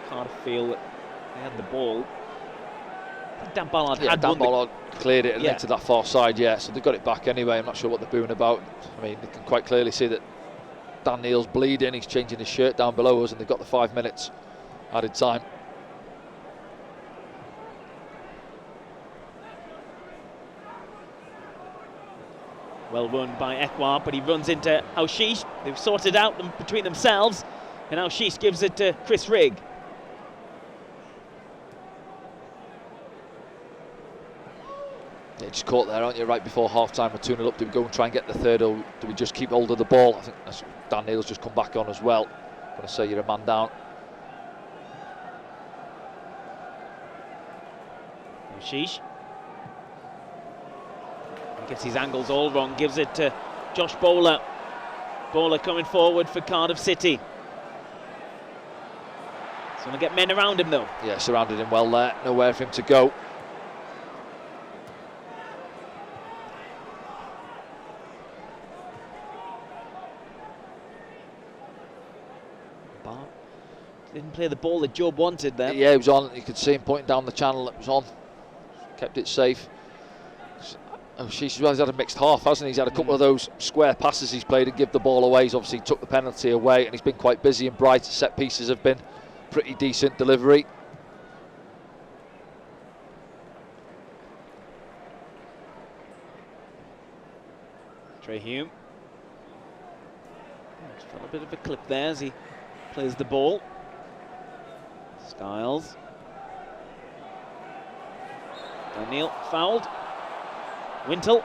Cardiff feel that they had the ball. I think Dan Ballard Yeah, had Dan won Ballard cleared it and Yeah. into that far side, yeah, so they've got it back anyway. I'm not sure what they're booing about. I mean, they can quite clearly see that Dan Neil's bleeding, he's changing his shirt down below us, and they've got the 5 minutes added time. Well won by Ekwar, but he runs into Aushish. They've sorted out between themselves, and Aushish gives it to Chris Rigg. Yeah, just caught there, aren't you, right before half-time. We're 2-0 up. Do we go and try and get the third, or do we just keep hold of the ball? I think that's, Dan Neil's just come back on as well. I'm going to say you're a man down. Aushish. He gets his angles all wrong, gives it to Josh Bowler. Bowler coming forward for Cardiff City. He's going to get men around him though. Yeah, surrounded him well there. Nowhere for him to go. Didn't play the ball that Job wanted there. Yeah, he was on. You could see him pointing down the channel. It was on. Kept it safe. Oh, he's had a mixed half, hasn't he? He's had a couple of those square passes he's played and give the ball away. He's obviously took the penalty away, and he's been quite busy and bright. Set pieces have been pretty decent delivery. Trey Hume. Just felt a bit of a clip there as he plays the ball. Styles. Daniel fouled. Wintle.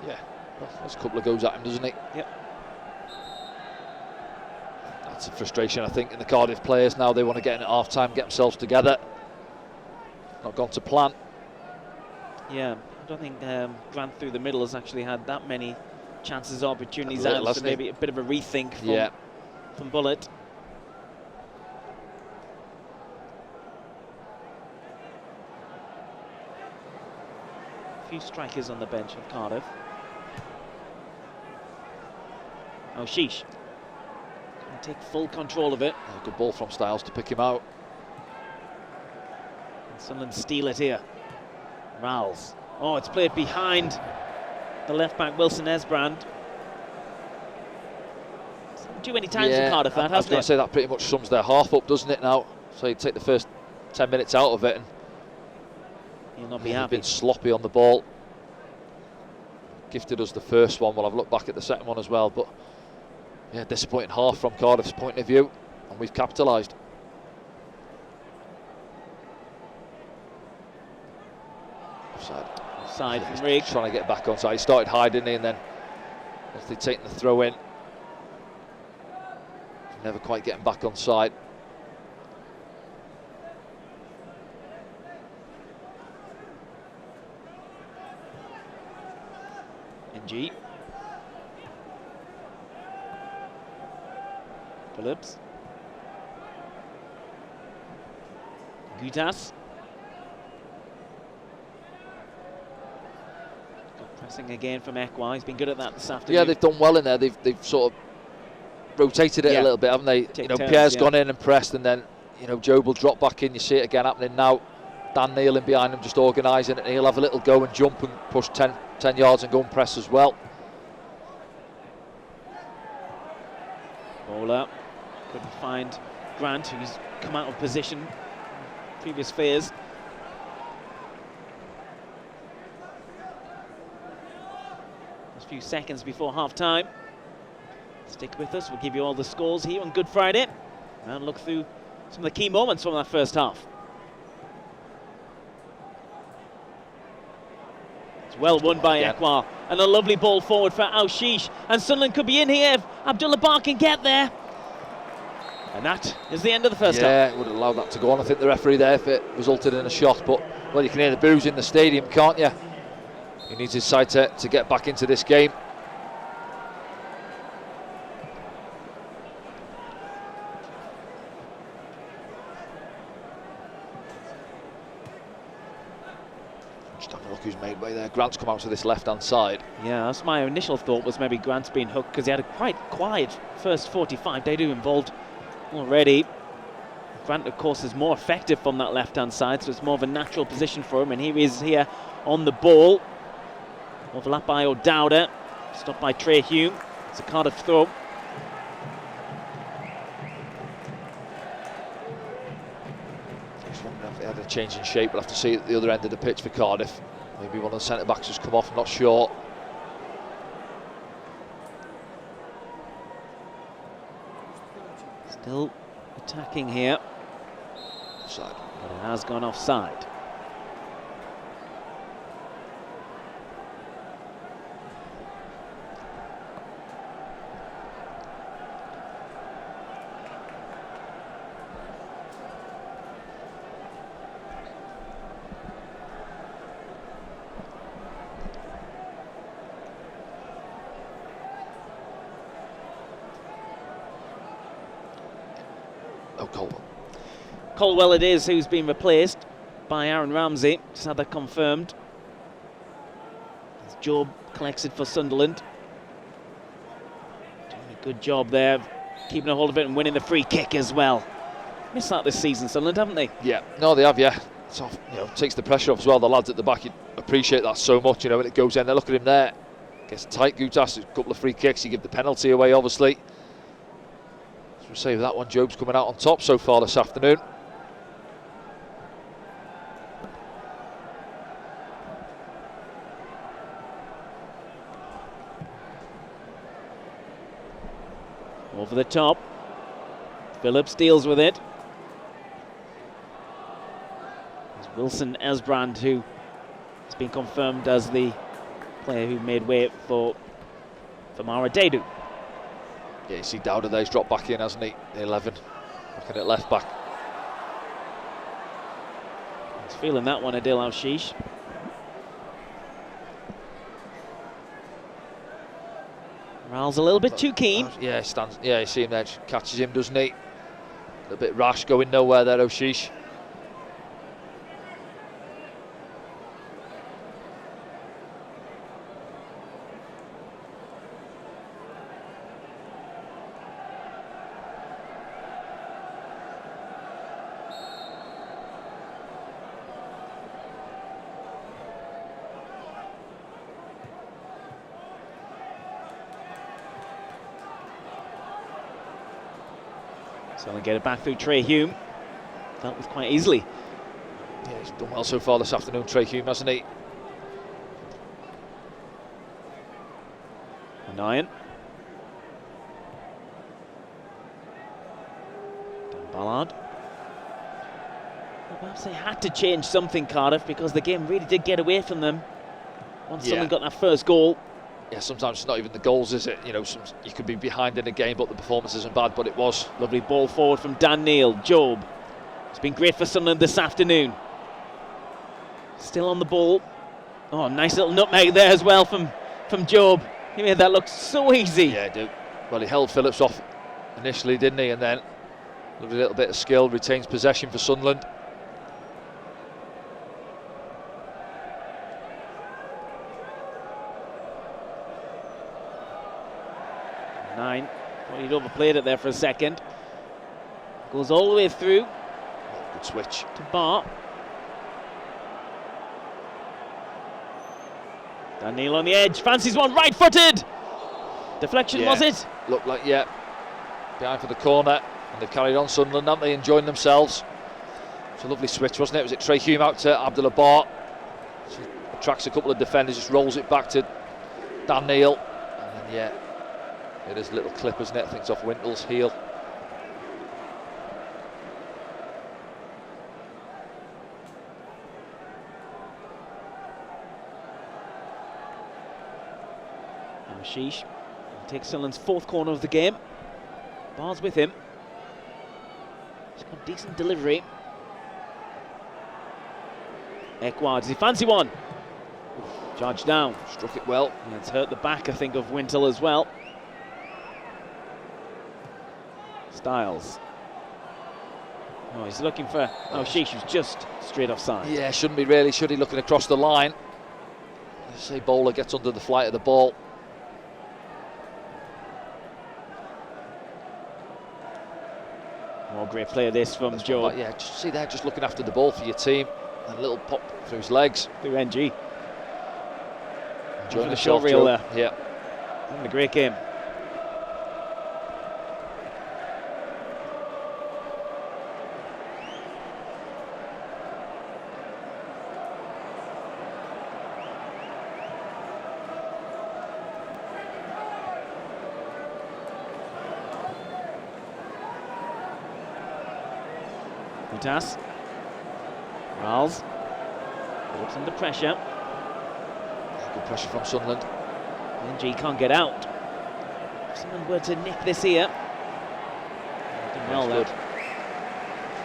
Yeah, that's a couple of goes at him, doesn't he? Yep. That's a frustration, I think, in the Cardiff players now. They want to get in at half-time, get themselves together. Not gone to plan. Yeah, I don't think Grant through the middle has actually had that many chances, opportunities Little, out, so maybe a bit of a rethink from Bullitt. A few strikers on the bench of Cardiff. Aushish can take full control of it. Yeah, good ball from Styles to pick him out. And Sunderland steal it here. Ralls. Oh, it's played behind the left back Wilson Esbrand. Too many times in Cardiff, that, I was hasn't going it? to say that pretty much sums their half up, doesn't it now? So you take the first 10 minutes out of it, and You'll not be they've happy. been sloppy on the ball. Gifted us the first one. Well, I've looked back at the second one as well, but yeah, disappointing half from Cardiff's point of view, and we've capitalised. Offside. Offside from Rigg. Trying to get back onside. He started high, didn't he? And then once they taken the throw in, never quite getting back on side. NG. Phillips. Gutas. Got pressing again from Ekwar. He's been good at that this afternoon. Yeah, they've done well in there. They've sort of rotated it a little bit, haven't they? Take You know, turns, Pierre's gone in and pressed, and then Job will drop back in. You see it again happening now. Dan Neil in behind him, just organising it. And he'll have a little go and jump and push 10 yards and go and press as well. Bowler couldn't find Grant, who's come out of position in previous phase. Just a few seconds before half-time. Stick with us, we'll give you all the scores here on Good Friday and look through some of the key moments from that first half. It's well won by Ekwar, and a lovely ball forward for Aushish, and Sunderland could be in here if Abdullah Bar can get there. And that is the end of the first half. Yeah, it would have allowed that to go on. I think the referee there, if it resulted in a shot, but well, you can hear the boos in the stadium, can't you? He needs his side to get back into this game. Just having a look who's made way there. Grant's come out to this left-hand side. Yeah, that's my initial thought, was maybe Grant's been hooked because he had a quite quiet first 45. Dedu involved already. Grant, of course, is more effective from that left-hand side, so it's more of a natural position for him. And here he is here on the ball. Overlap by O'Dowda. Stopped by Trey Hume. It's a Cardiff throw. Just wondering if they had a change in shape. We'll have to see at the other end of the pitch for Cardiff. Maybe one of the centre-backs has come off, I'm not sure. Still attacking here. Offside. But it has gone offside. Oh, Colwell. Colwell it is who's been replaced by Aaron Ramsey. Just had that confirmed. As Job collects it for Sunderland. Doing a good job there, keeping a hold of it and winning the free kick as well. Missed that this season, Sunderland, haven't they? Yeah, no, they have, yeah. It's off, takes the pressure off as well. The lads at the back, you appreciate that so much, when it goes in there. Look at him there. Gets tight, Gutas, a couple of free kicks. You give the penalty away, obviously. As we say with that one, Job's coming out on top so far this afternoon. Over the top. Phillips deals with it. There's Wilson Esbrand, who has been confirmed as the player who made way for Mara Dedu. Yeah, you see Dowda there, he's dropped back in, hasn't he? The 11, looking at left back. He's feeling that one, Adil Al-Shish. Morale's a little bit too keen. Yeah, he stands. Yeah, you see him there, just catches him, doesn't he? A little bit rash, going nowhere there, O'Sheesh. So they'll get it back through Trey Hume. Dealt with quite easily. Yeah, he's done well so far this afternoon, Trey Hume, hasn't he? And Iron. Dan Ballard. Well, perhaps they had to change something, Cardiff, because the game really did get away from them once someone got that first goal. Yeah, sometimes it's not even the goals, is it? You could be behind in a game, but the performance isn't bad, but it was. Lovely ball forward from Dan Neil. Job. It's been great for Sunderland this afternoon. Still on the ball. Oh, nice little nutmeg there as well from Job. He made that look so easy. Yeah, dude. Well, he held Phillips off initially, didn't he? And then a little bit of skill, retains possession for Sunderland. Nine. Well, he'd overplayed it there for a second. Goes all the way through. Oh, good switch. To Bart. Dan Neil on the edge. Fancies one. Right-footed. Deflection, was it? Looked like, behind for the corner. And they've carried on Sunderland, haven't they? Enjoying themselves. It's a lovely switch, wasn't it? Was it Trey Hume out to Abdullah Bart? Attracts a couple of defenders, just rolls it back to Dan Neil. And then, it is a little clip, isn't it? I think it's off Wintle's heel. Ashish takes Sunderland's fourth corner of the game. Bar's with him. He's got decent delivery. Ekwar, does he fancy one? Charged down. Struck it well. And it's hurt the back, I think, of Wintle as well. Styles. Oh, he's looking for Sheesh, who's just straight offside. Yeah, shouldn't be really, should he? Looking across the line. Let's say Bowler gets under the flight of the ball. More great play of this from Joe. Yeah, just see there, just looking after the ball for your team. And a little pop through his legs. Through NG. Enjoying the short reel there. Yeah. Having a great game. Utas. Ralls. Puts under pressure. Good pressure from Sunderland. NG can't get out. If someone were to nick this here. Well, good.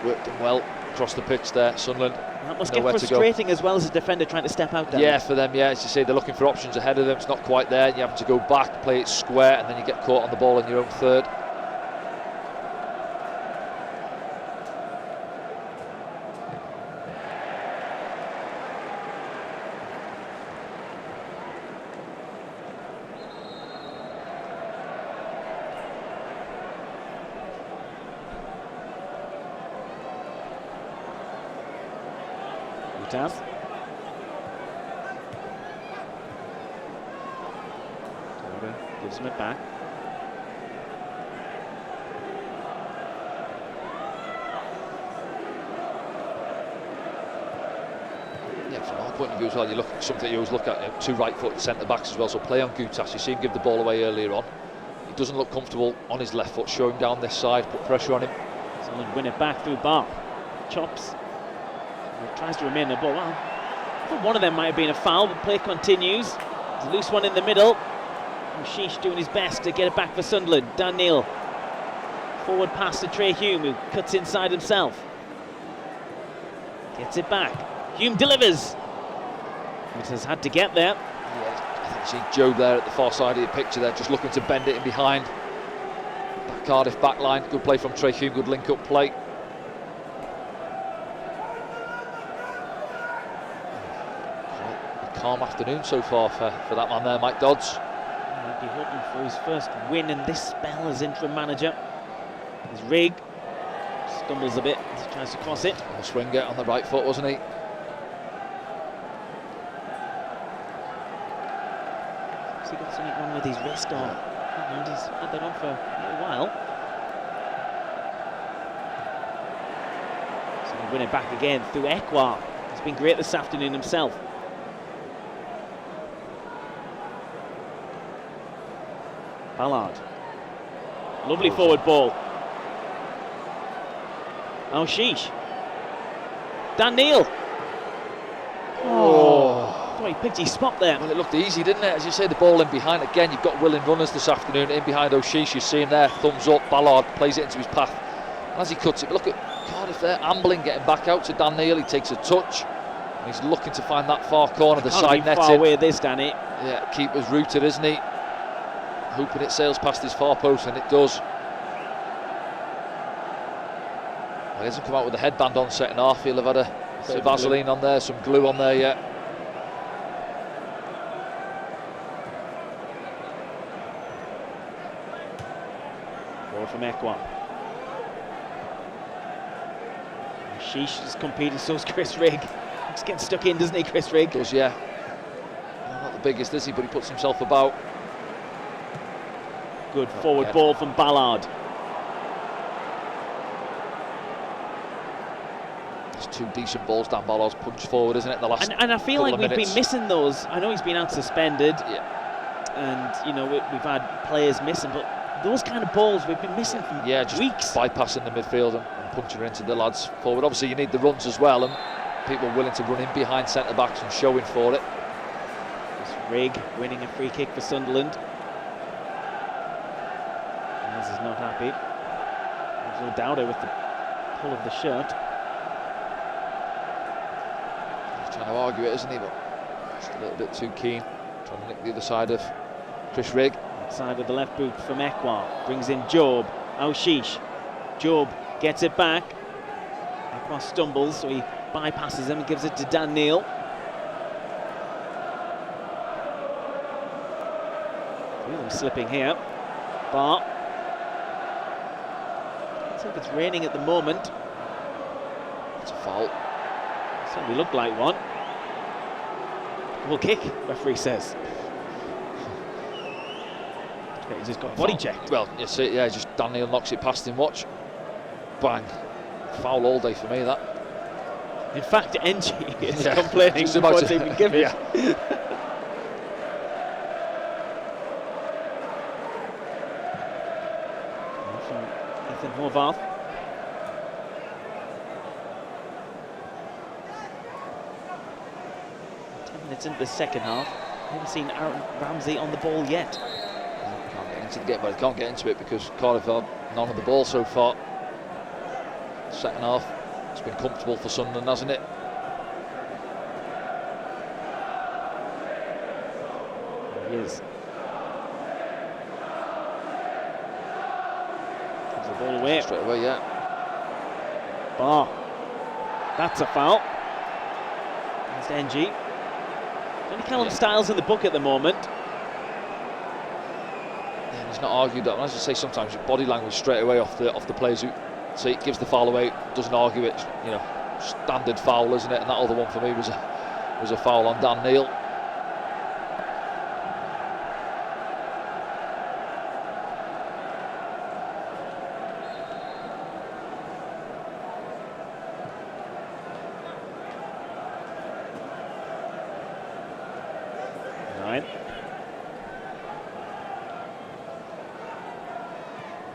Worked him well across the pitch there, Sunderland. That must get frustrating as well as a defender trying to step out there. Yeah, for them, yeah. As you say, they're looking for options ahead of them. It's not quite there. You have to go back, play it square, and then you get caught on the ball in your own third. Utas. Gives him it back. Yeah, from our point of view as well, you look at something you always look at, you know, two right-footed centre-backs as well, so play on Gutas. You see him give the ball away earlier on. He doesn't look comfortable on his left foot, show him down this side, put pressure on him. Someone win it back through Bar. Chops. Tries to remain the ball. Well, I thought one of them might have been a foul, but play continues. There's a loose one in the middle. Sheesh doing his best to get it back for Sunderland. Dan Neil. Forward pass to Trey Hume, who cuts inside himself. Gets it back. Hume delivers. It has had to get there. Yeah, I think you see Joe there at the far side of your picture there, just looking to bend it in behind. Cardiff back line. Good play from Trey Hume, good link-up play. Calm afternoon so far for that man there, Mike Dodds. Might be hoping for his first win in this spell as interim manager. His Rig stumbles a bit as he tries to cross it. A swinger on the right foot, wasn't he? Has he got something wrong with his wrist or? And he's had that on for a little while. So he'll win it back again through Ekwar. He's been great this afternoon himself. Ballard. Lovely forward ball. Oh, Sheesh. Dan Neil. Oh, he picked his spot there. Well, it looked easy, didn't it? As you say, the ball in behind. Again, you've got willing runners this afternoon in behind O'Sheesh. You see him there, thumbs up. Ballard plays it into his path. And as he cuts it, but look at Cardiff there, ambling, getting back out to Dan Neil. He takes a touch. And he's looking to find that far corner, the side netting. Far away this, Danny. Yeah, keeper's rooted, isn't he? Hoping it sails past his far post, and it does. Well, he hasn't come out with a headband on second half. He'll have had a bit of Vaseline on there, some glue on there yet. Forward from Ekwar. Sheesh is competing, so's Chris Rigg. He's getting stuck in, doesn't he, Chris Rigg? Does, yeah. Not the biggest, is he? But he puts himself about. Good forward ball from Ballard. There's two decent balls down Ballard's punch forward, isn't it? In the last and I feel like we've been missing those. I know he's been out suspended. Yeah. And you know we've had players missing, but those kind of balls we've been missing for just weeks. Bypassing the midfield and punching into the lads forward. Obviously, you need the runs as well, and people willing to run in behind centre backs and showing for it. This Rigg winning a free kick for Sunderland. This is not happy. There's no doubt with the pull of the shirt. He's trying to argue it, isn't he? But just a little bit too keen. Trying to nick the other side of Chris Rigg. Side of the left boot from Ekwar. Brings in Job. O'Sheesh. Job gets it back. cross stumbles, so he bypasses him and gives it to Dan Neil. Ooh, them slipping here. Bar. I think it's raining at the moment. It's a foul. Certainly looked like one. Goal kick, referee says. He's just got body checked. Well, you see, yeah, just Dan Neil knocks it past him. Watch. Bang. Foul all day for me, that. In fact, NG is complaining before it's even given. Yeah. From Ethan Horvath. It's into the second half. I haven't seen Aaron Ramsey on the ball yet. Can't get into the game, but he can't get into it because Cardiff have none of the ball so far. Second half, it's been comfortable for Sunderland, hasn't it? There he is. Gives the ball away. Straight away, yeah. Bar. That's a foul. Against NG. Only Callum Styles in the book at the moment. Yeah, he's not argued that. As I say, sometimes your body language straight away off the players who see it, gives the foul away, doesn't argue it. You know, standard foul, isn't it? And that other one for me was a foul on Dan Neil.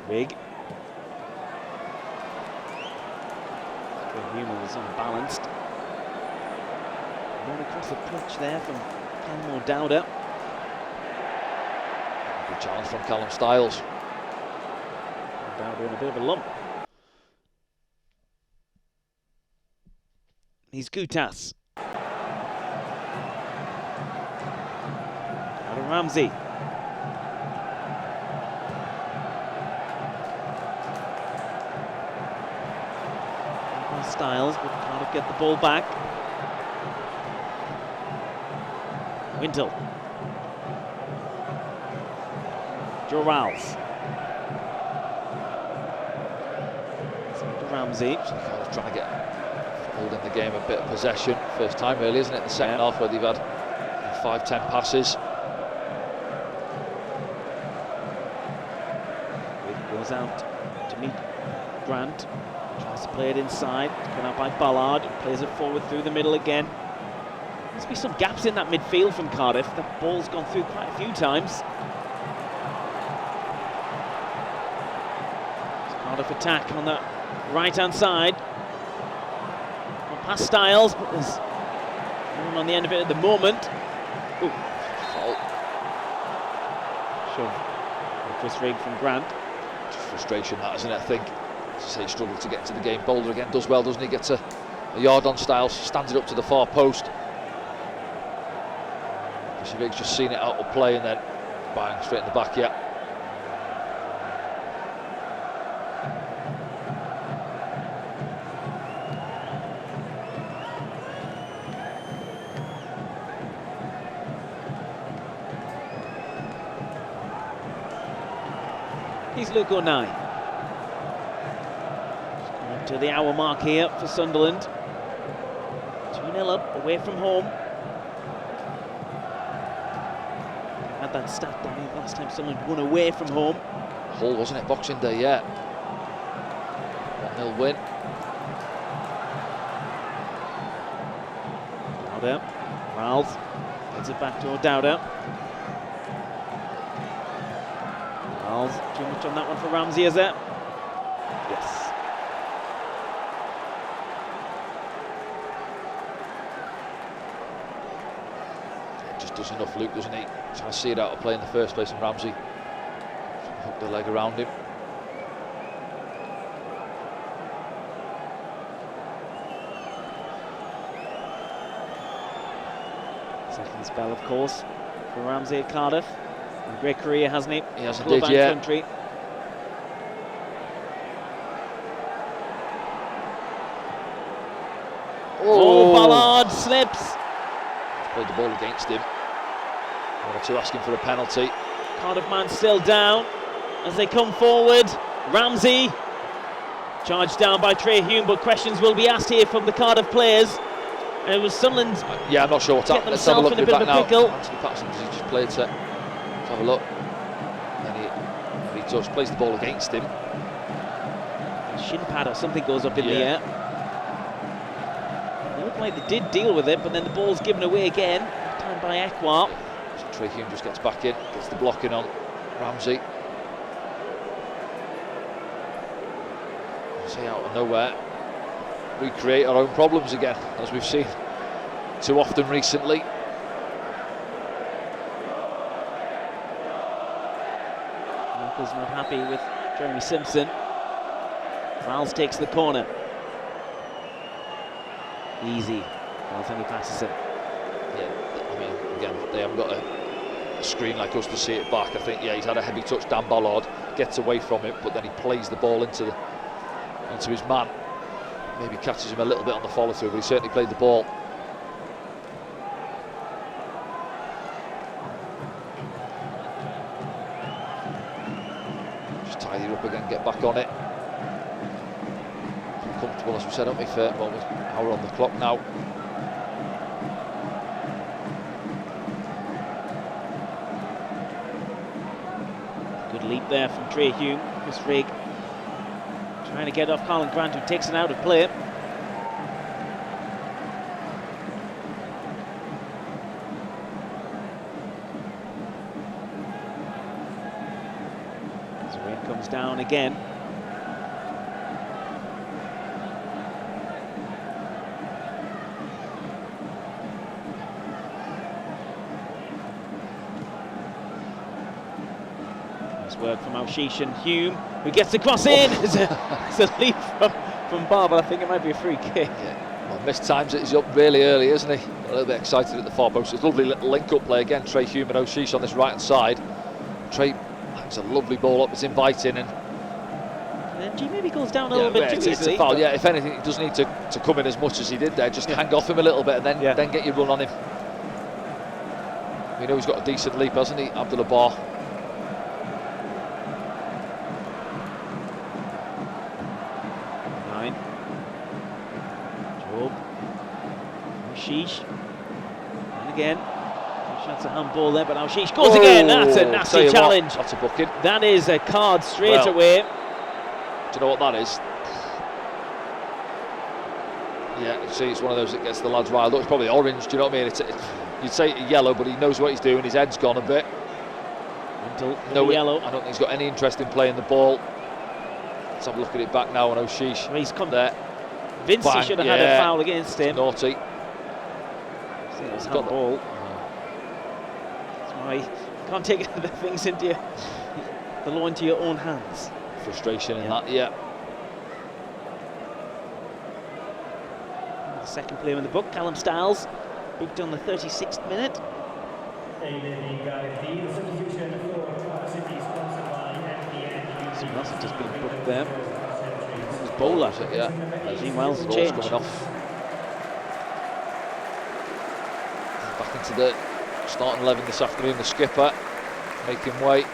Big. Human was unbalanced. Going across the pitch there from Callum O'Dowda. Good challenge from Callum Styles. O'Dowda in a bit of a lump. He's Gutas. Aaron Ramsey. Styles, but can't get the ball back. Wintle. Joe Rowles. Ramsey. So trying to get holding the game a bit of possession. First time really, isn't it? The second half where they've had 5-10 passes. It goes out to meet Grant. Tries to play it inside, taken out by Ballard, plays it forward through the middle again. Must be some gaps in that midfield from Cardiff. The ball's gone through quite a few times. Cardiff attack on the right-hand side. Gone past Styles, but there's no one on the end of it at the moment. Ooh, Fault. Shove. Just rigged from Grant. Just frustration, that, isn't it? I think. As I say, he struggled to get to the game. Boulder again does well, doesn't he? Gets a yard on Styles, stands it up to the far post. Vig's just seen it out of play and then bang, straight in the back, yeah. He's Luke O'Neill. To the hour mark here for Sunderland. 2-0 up, away from home. Had that stat down here last time Sunderland won away from home. Hull, wasn't it? Boxing Day, yeah. 1-0 win. O'Dowda. Rowles gets it back to O'Dowda. Rowles, too much on that one for Ramsey, is it? Yes. Does enough, Luke, doesn't he? Trying to see it out of play in the first place, and Ramsey hooked the leg around him. Second spell, of course, for Ramsey at Cardiff. A great career, hasn't he? He has indeed, yeah. Country. Oh, Ballard slips. Played the ball against him. 1 or 2 asking for a penalty. Cardiff man still down as they come forward. Ramsey charged down by Trey Hume, but questions will be asked here from the Cardiff players. And it was Sunderland. Yeah, I'm not sure what's happened. Let's have a look in a bit of a pickle. Anthony Patterson, does he just play it? Let's have a look. And he just plays the ball against him. Shin pad or something goes up in the air. It looked like they did deal with it, but then the ball's given away again. Time by Ekwar. So Trey Hume just gets back in, gets the blocking on Ramsey. See, out of nowhere, we create our own problems again, as we've seen too often recently. Michael's not happy with Jeremy Simpson. Miles takes the corner. Easy. Anthony Patterson. Yeah, I mean, again, they haven't got a screen like us to see it back. I think, yeah, he's had a heavy touch. Dan Ballard gets away from it, but then he plays the ball into his man. Maybe catches him a little bit on the follow through, but he certainly played the ball. Just tidy it up again, get back on it. Comfortable, as we said, haven't we, for an hour on the clock now. Good leap there from Trey Hume. Chris Rigg trying to get off Colin Grant, who takes it out of play. As the rain comes down again. Work from Alshish and Hume, who gets the cross in. It's a leap from Barr, but I think it might be a free kick. Yeah. Well, missed times it. He's up really early, isn't he? A little bit excited at the far post. It's a lovely little link-up play again. Trey Hume and Alshish on this right-hand side. Trey hangs a lovely ball up. It's inviting, and then G maybe goes down a little bit too easily. It's a foul. Yeah, if anything, he does need to come in as much as he did there. Just hang off him a little bit, and then get your run on him. We know he's got a decent leap, hasn't he, Abdullah Barr? Alshish, and again, shots a handball there, but Alshish goes again. That's a nasty challenge. That's a booking. That is a card straight away. Do you know what that is? Yeah, you see, it's one of those that gets the lads riled up. It's probably orange. Do you know what I mean? You'd say yellow, but he knows what he's doing. His head's gone a bit. Yellow. I don't think he's got any interest in playing the ball. Let's have a look at it back now on Alshish. He's come there. Vincey should have had a foul against him. Naughty. He's got the ball. That's why you can't take the things into the law into your own hands. Frustration in that, The second player in the book, Callum Stiles, booked on the 36th minute. Someone else has just been booked there. It was Bowler. Gene Wells change. Coming off. Back into the starting 11 this afternoon. The skipper making way.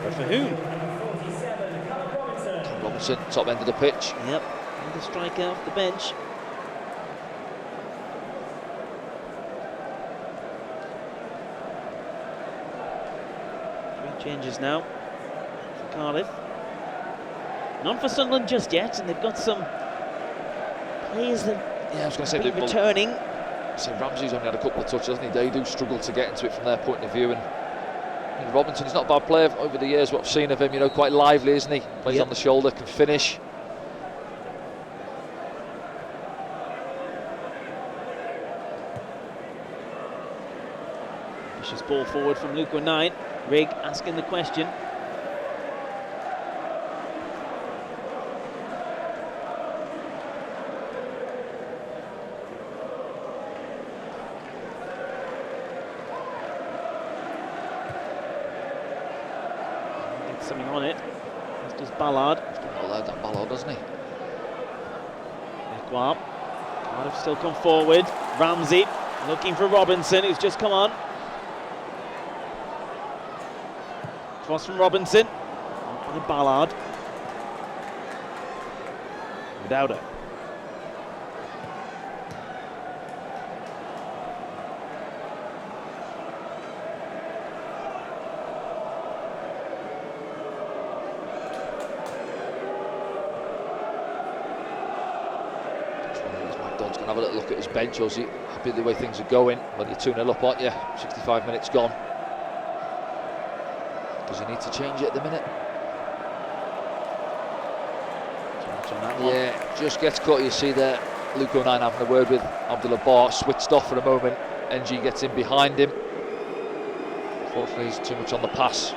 But for whom? Robinson, top end of the pitch. Yep, and the striker off the bench. Three changes now for Cardiff. None for Sunderland just yet, and they've got some players that I was going to say they're returning. So Ramsey's only had a couple of touches, hasn't he? They do struggle to get into it from their point of view, and Robinson is not a bad player over the years. What I've seen of him, quite lively, isn't he? Plays on the shoulder, can finish. Vicious ball forward from Luke Knight. Rigg asking the question. Something on it. This does Ballard. He's got that Ballard, doesn't he? Ekwar. Cardiff still come forward. Ramsey looking for Robinson, who's just come on. Cross from Robinson. On the Ballard. Dowder. Don's going to have a little look at his bench, or is he happy the way things are going? Well, you're 2-0 up, aren't you? 65 minutes gone. Does he need to change it at the minute? Yeah, just gets caught. You see there, Luke O'Nien having a word with Abdullah Bar, switched off for a moment. NG gets in behind him. Unfortunately, he's too much on the pass.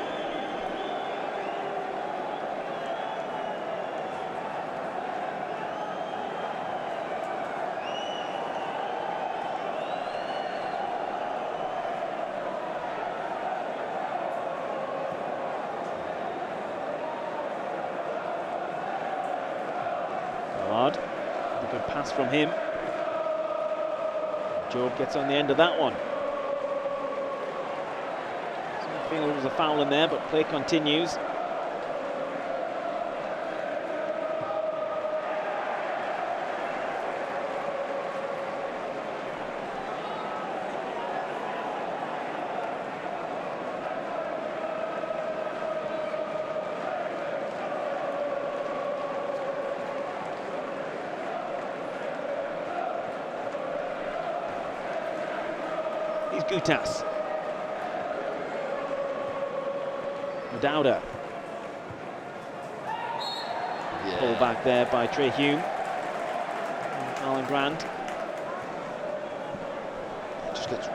A good pass from him. Job gets on the end of that one. I feel there was a foul in there, but play continues. Gutas. Dowder. Yeah. Pulled back there by Trey Hume. Alan Grant. Just gets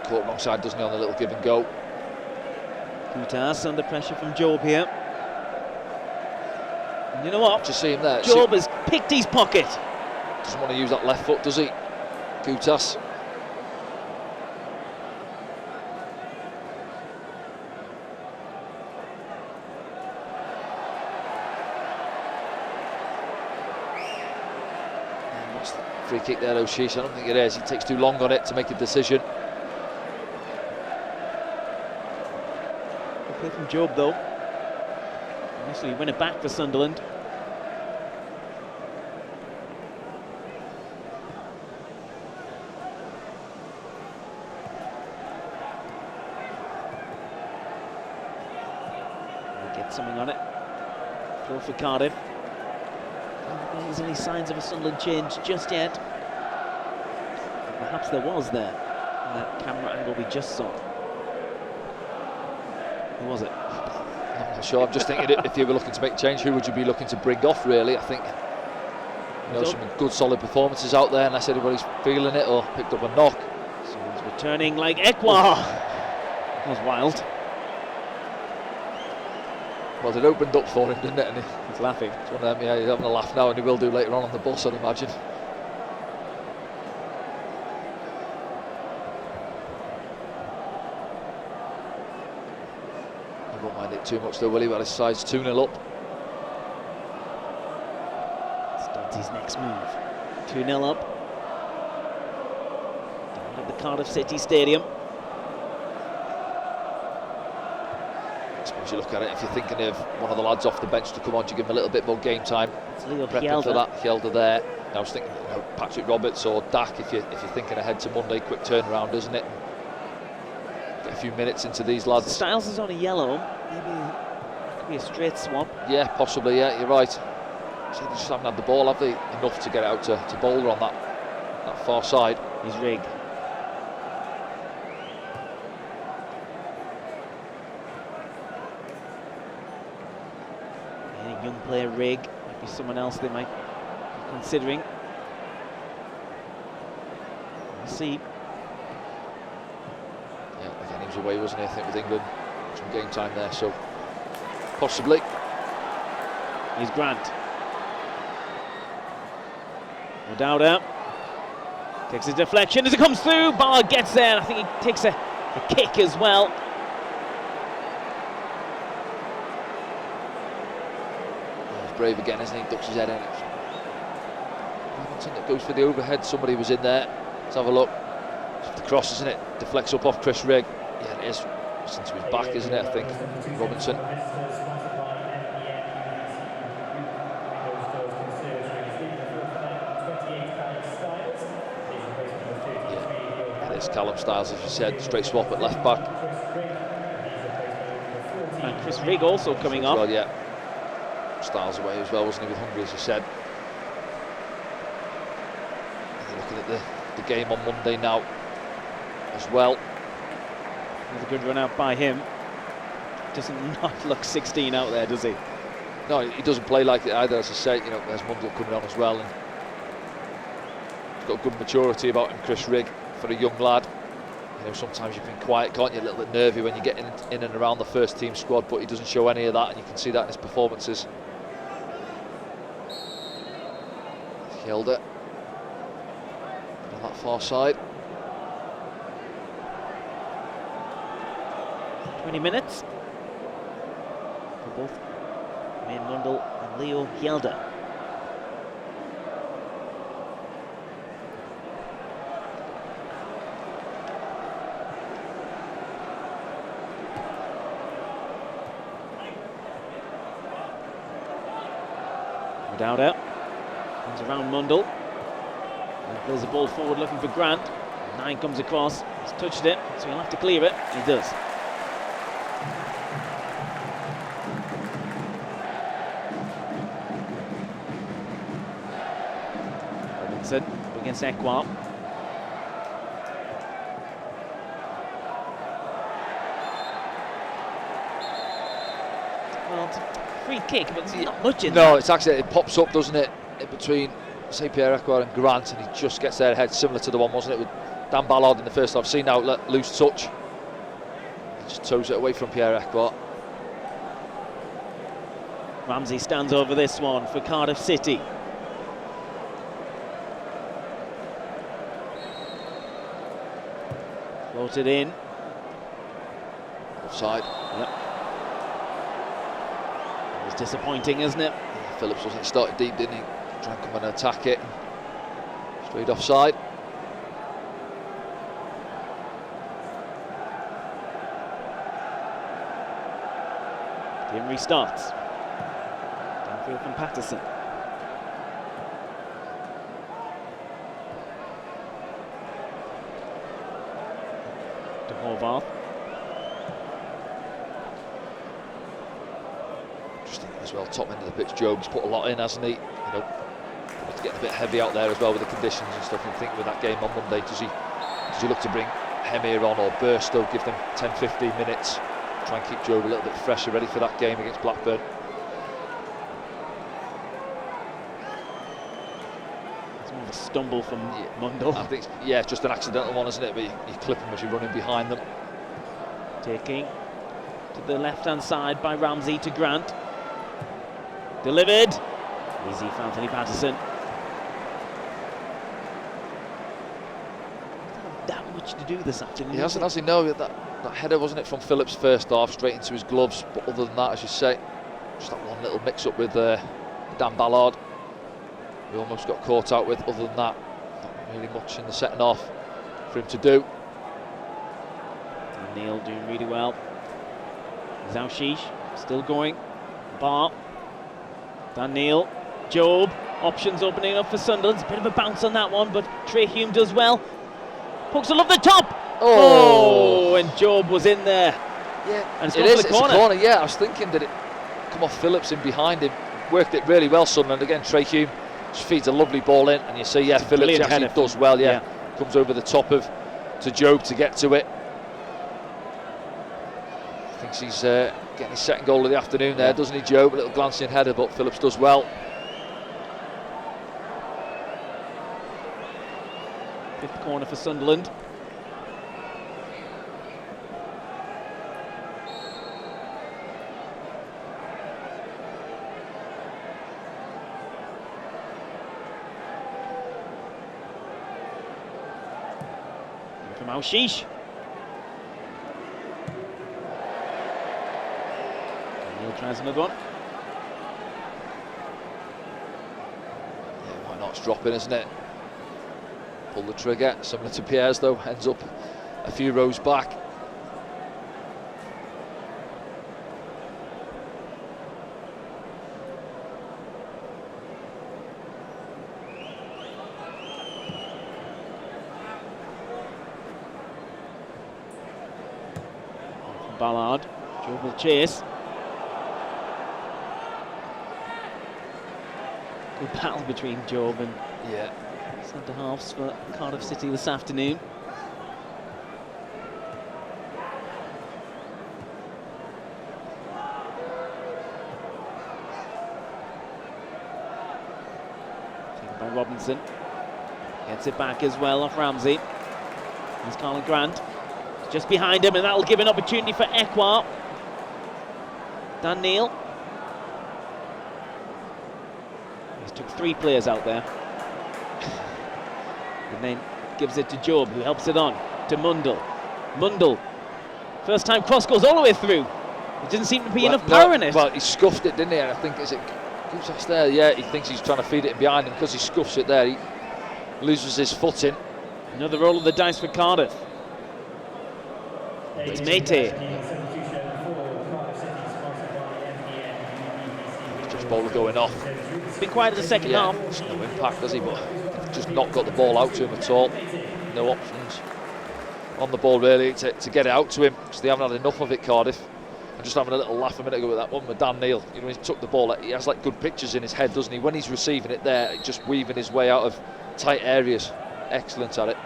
caught wrong side, doesn't he, on the little give and go. Gutas under pressure from Job here. And you know what? Just see him there. Job has picked his pocket. Doesn't want to use that left foot, does he? Gutas. Free kick there, O'Sheesh. I don't think it is. He takes too long on it to make a decision. Good play from Job, though. Initially win it back for Sunderland. Get something on it. Throw for Cardiff. There's any signs of a Sunderland change just yet. Perhaps there was there in that camera angle we just saw. Who was it? I'm not sure. I'm just thinking if you were looking to make a change, who would you be looking to bring off, really? I think some good solid performances out there, unless anybody's feeling it or picked up a knock. Someone's returning like Ekwa. That was wild. Well, it opened up for him, didn't it? And he's laughing. It's one of them, yeah, he's having a laugh now, and he will do later on the bus, I'd imagine. He won't mind it too much, though, will he? Well, his side's 2-0 up. Starts his next move. 2-0 up. Down at the Cardiff City Stadium. As you look at it, if you're thinking of one of the lads off the bench to come on, you give him a little bit more game time. It's Leo prepping for that. Hjelde there. I was thinking, Patrick Roberts or Dak, if you're thinking ahead to Monday, quick turnaround, isn't it? Get a few minutes into these lads. Styles is on a yellow. Maybe it could be a straight swap. Yeah, possibly. Yeah, you're right. See, they just haven't had the ball, have they? Enough to get out to Boulder on that far side. He's rigged. Young player Rig, might be someone else they might be considering. We'll see. Yeah, again, he was away, wasn't he? I think with England, some game time there, so possibly. Here's Grant. O'Dowda takes a deflection as it comes through. Ballard gets there. I think he takes a kick as well. Brave again, isn't he? Ducks his head in. Hamilton that goes for the overhead. Somebody was in there. Let's have a look. It's the cross, isn't it? Deflects up off Chris Rigg. Yeah, it is. It's into his back, isn't it? I think. Robinson. Callum Styles, as you said, straight swap at left back. And Chris Rigg also coming off. Well, yeah. Styles away as well, wasn't he, with Hungary, as you said. You're looking at the game on Monday now as well. There's a good run out by him. Doesn't not look 16 out there, does he? No, he doesn't play like it either, as I say. You know, there's Mundell coming on as well, and he's got good maturity about him, Chris Rigg. For a young lad, you know, sometimes you can be quiet, can't you? A little bit nervy when you get in and around the first team squad, but he doesn't show any of that, and you can see that in his performances. Hjelde on that far side. 20 minutes for both Main Mundell and Leo Hjelde. Dowder comes around Mundell and plays the ball forward looking for Grant. 9 comes across, he's touched it, so he'll have to clear it. He does. Robinson up against Ekwar. Well, it's a free kick, but there's not much in there. No, it's actually, it pops up, doesn't it, in between, say, Pierre Ekwar and Grant, and he just gets there ahead, similar to the one, wasn't it, with Dan Ballard in the first half. See now, loose touch. He just toes it away from Pierre Ekwar. Ramsey stands over this one for Cardiff City. Floated in. Offside. Yep. It was disappointing, isn't it? Yeah, Phillips wasn't started deep, didn't he? Try and come and attack it. Straight offside. Game restarts. Downfield from Patterson. To Horvath. Interesting as well, top end of the pitch, Job's put a lot in, hasn't he? You know, it's getting a bit heavy out there as well with the conditions and stuff. You think with that game on Monday, does he look to bring Hemir on or Burstow, give them 10-15 minutes, try and keep Job a little bit fresher, ready for that game against Blackburn? It's more of a stumble from Mundell. I think, yeah, it's just an accidental one, isn't it? But you clip him as you're running behind them. Taking to the left-hand side by Ramsey to Grant. Delivered. Easy for Anthony Patterson. That much to do this afternoon. He hasn't, has he? No, that header, wasn't it, from Phillips first half, straight into his gloves. But other than that, as you say, just that one little mix-up with Dan Ballard. We almost got caught out with. Other than that, not really much in the second half for him to do. And Neil doing really well. Zaushish still going. Bar. Dan Neil. Job. Options opening up for Sunderland. It's a bit of a bounce on that one, but Trey Hume does well. Pokes it up the top. Oh, and Job was in there. Yeah, and it's it gone is. for the corner. It's a corner. Yeah, I was thinking that it come off Phillips in behind him. Worked it really well, Sunderland. Again, Trey Hume just feeds a lovely ball in, and you see, yeah, Phillips actually does well. Yeah, comes over the top of to Job to get to it. Thinks he's getting his second goal of the afternoon there, doesn't he, Job? A little glancing header, but Phillips does well. Fifth corner for Sunderland. From Al-Shish. Neil tries another one. Yeah, why not? Starts dropping, isn't it? Pull the trigger, similar to Pierre's though, ends up a few rows back. Ballard, Job will chase. Good battle between Job and centre halves for Cardiff City this afternoon. Taken by Robinson. Gets it back as well off Ramsey. There's Carlin Grant. Just behind him, and that'll give an opportunity for Ekwar. Dan Neil. He's took 3 players out there. And then gives it to Job, who helps it on to Mundle. Mundle. First time cross goes all the way through. There didn't seem to be enough power in it. Well, he scuffed it, didn't he? And I think, is it Gouzas there? Yeah, he thinks he's trying to feed it in behind him. Because he scuffs it there, he loses his footing. Another roll of the dice for Cardiff. It's Mété. Just bowler going off. It's been quiet in the second half. There's no impact, does he? But just not got the ball out to him at all. No options on the ball really to get it out to him, because they haven't had enough of it, Cardiff. I'm just having a little laugh a minute ago with that one with Dan Neil. You know, he took the ball, he has like good pictures in his head, doesn't he? When he's receiving it there, just weaving his way out of tight areas. Excellent at it.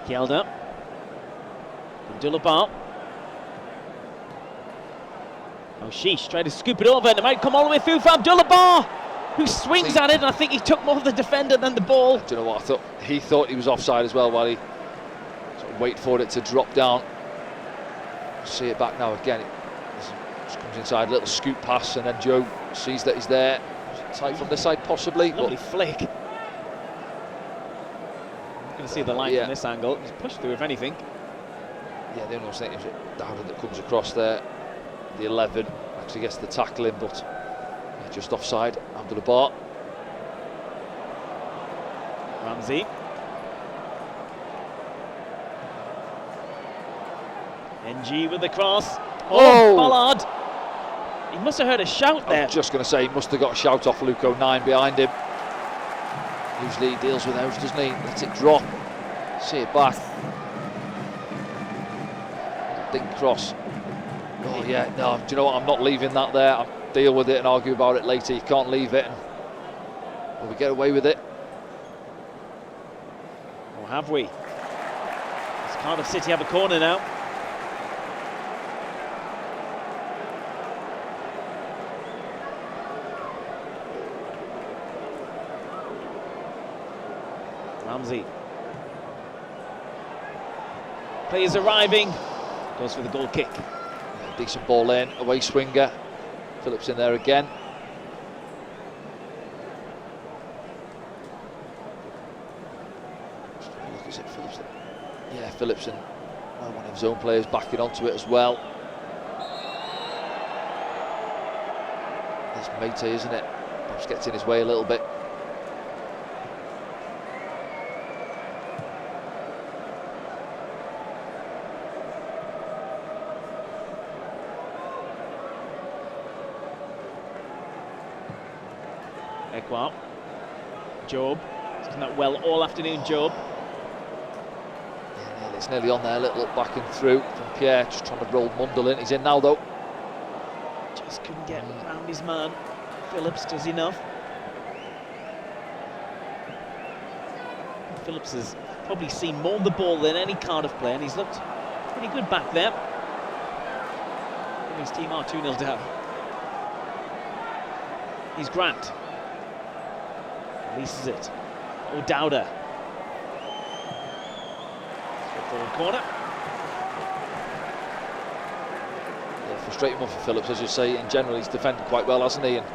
Gelder. Abdullah. Oh, Sheesh tried to scoop it over, and it might come all the way through for Abdullah, who swings at it, and I think he took more of the defender than the ball. Do you know what I thought? He thought he was offside as well, while he sort of waited for it to drop down. See it back now again. It just comes inside, a little scoop pass, and then Joe sees that he's there. Tight from this side, possibly. Lovely flick. You can see the line from this angle. He's pushed through, if anything. Yeah, the only thing is Dowden that comes across there. The 11 actually gets the tackling, but just offside. Abdullah. Ramsey. NG with the cross. Oh, Ballard. He must have heard a shout there. I was just going to say, he must have got a shout off Luke O'Nien behind him. Usually he deals with those, doesn't he? Lets it drop. See it back. Dink cross. Oh yeah, no, do you know what? I'm not leaving that there. I'll deal with it and argue about it later. You can't leave it. Will we get away with it? Or have we? Does Cardiff City have a corner now? Ramsey. Players arriving. Goes for the goal kick. Decent ball in, away swinger. Phillips in there again. Look, is it Phillips? Yeah, Phillips and one of his own players backing onto it as well. There's Mété, isn't it? Perhaps gets in his way a little bit. Ekwar. Job. He's done that well all afternoon, Job. Yeah, it's nearly on there, a little look back and through from Pierre, just trying to roll Mundle in. He's in now though. Just couldn't get around his man. Phillips does enough. Phillips has probably seen more of the ball than any Cardiff player, and he's looked pretty good back there. His team are 2-0 down. He's Grant. Releases it. O'Dowda. Forward corner. Yeah, frustrating one for Phillips, as you say. In general, he's defended quite well, hasn't he? And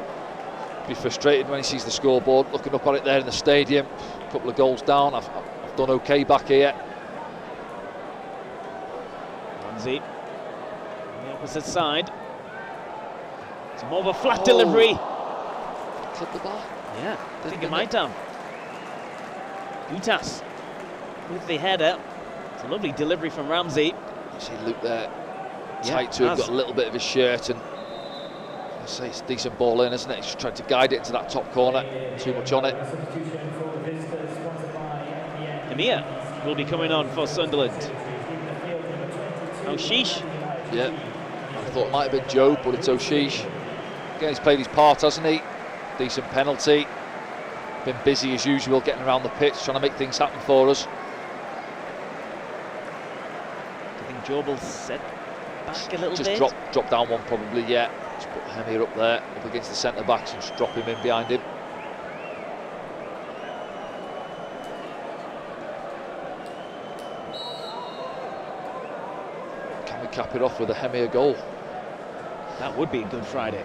be frustrated when he sees the scoreboard, looking up at it there in the stadium. A couple of goals down. I've done okay back here. Ramsey. the opposite side. It's more of a flat delivery. Clip the bar. Yeah, I think it might have. Utas with the header. It's a lovely delivery from Ramsey. You see Luke there, tight to him, got a little bit of his shirt, and I say it's a decent ball in, isn't it? He's just tried to guide it into that top corner. Too much on it. Emir will be coming on for Sunderland. Oshish. Yeah, I thought it might have been Joe, but it's Oshish. Again, he's played his part, hasn't he? Decent penalty. Been busy as usual, getting around the pitch, trying to make things happen for us. I think Job will set back a little just bit. Drop down one probably, yeah. Just put Hemir up there, up against the centre backs, and just drop him in behind him. Can we cap it off with a Hemir goal? That would be a Good Friday.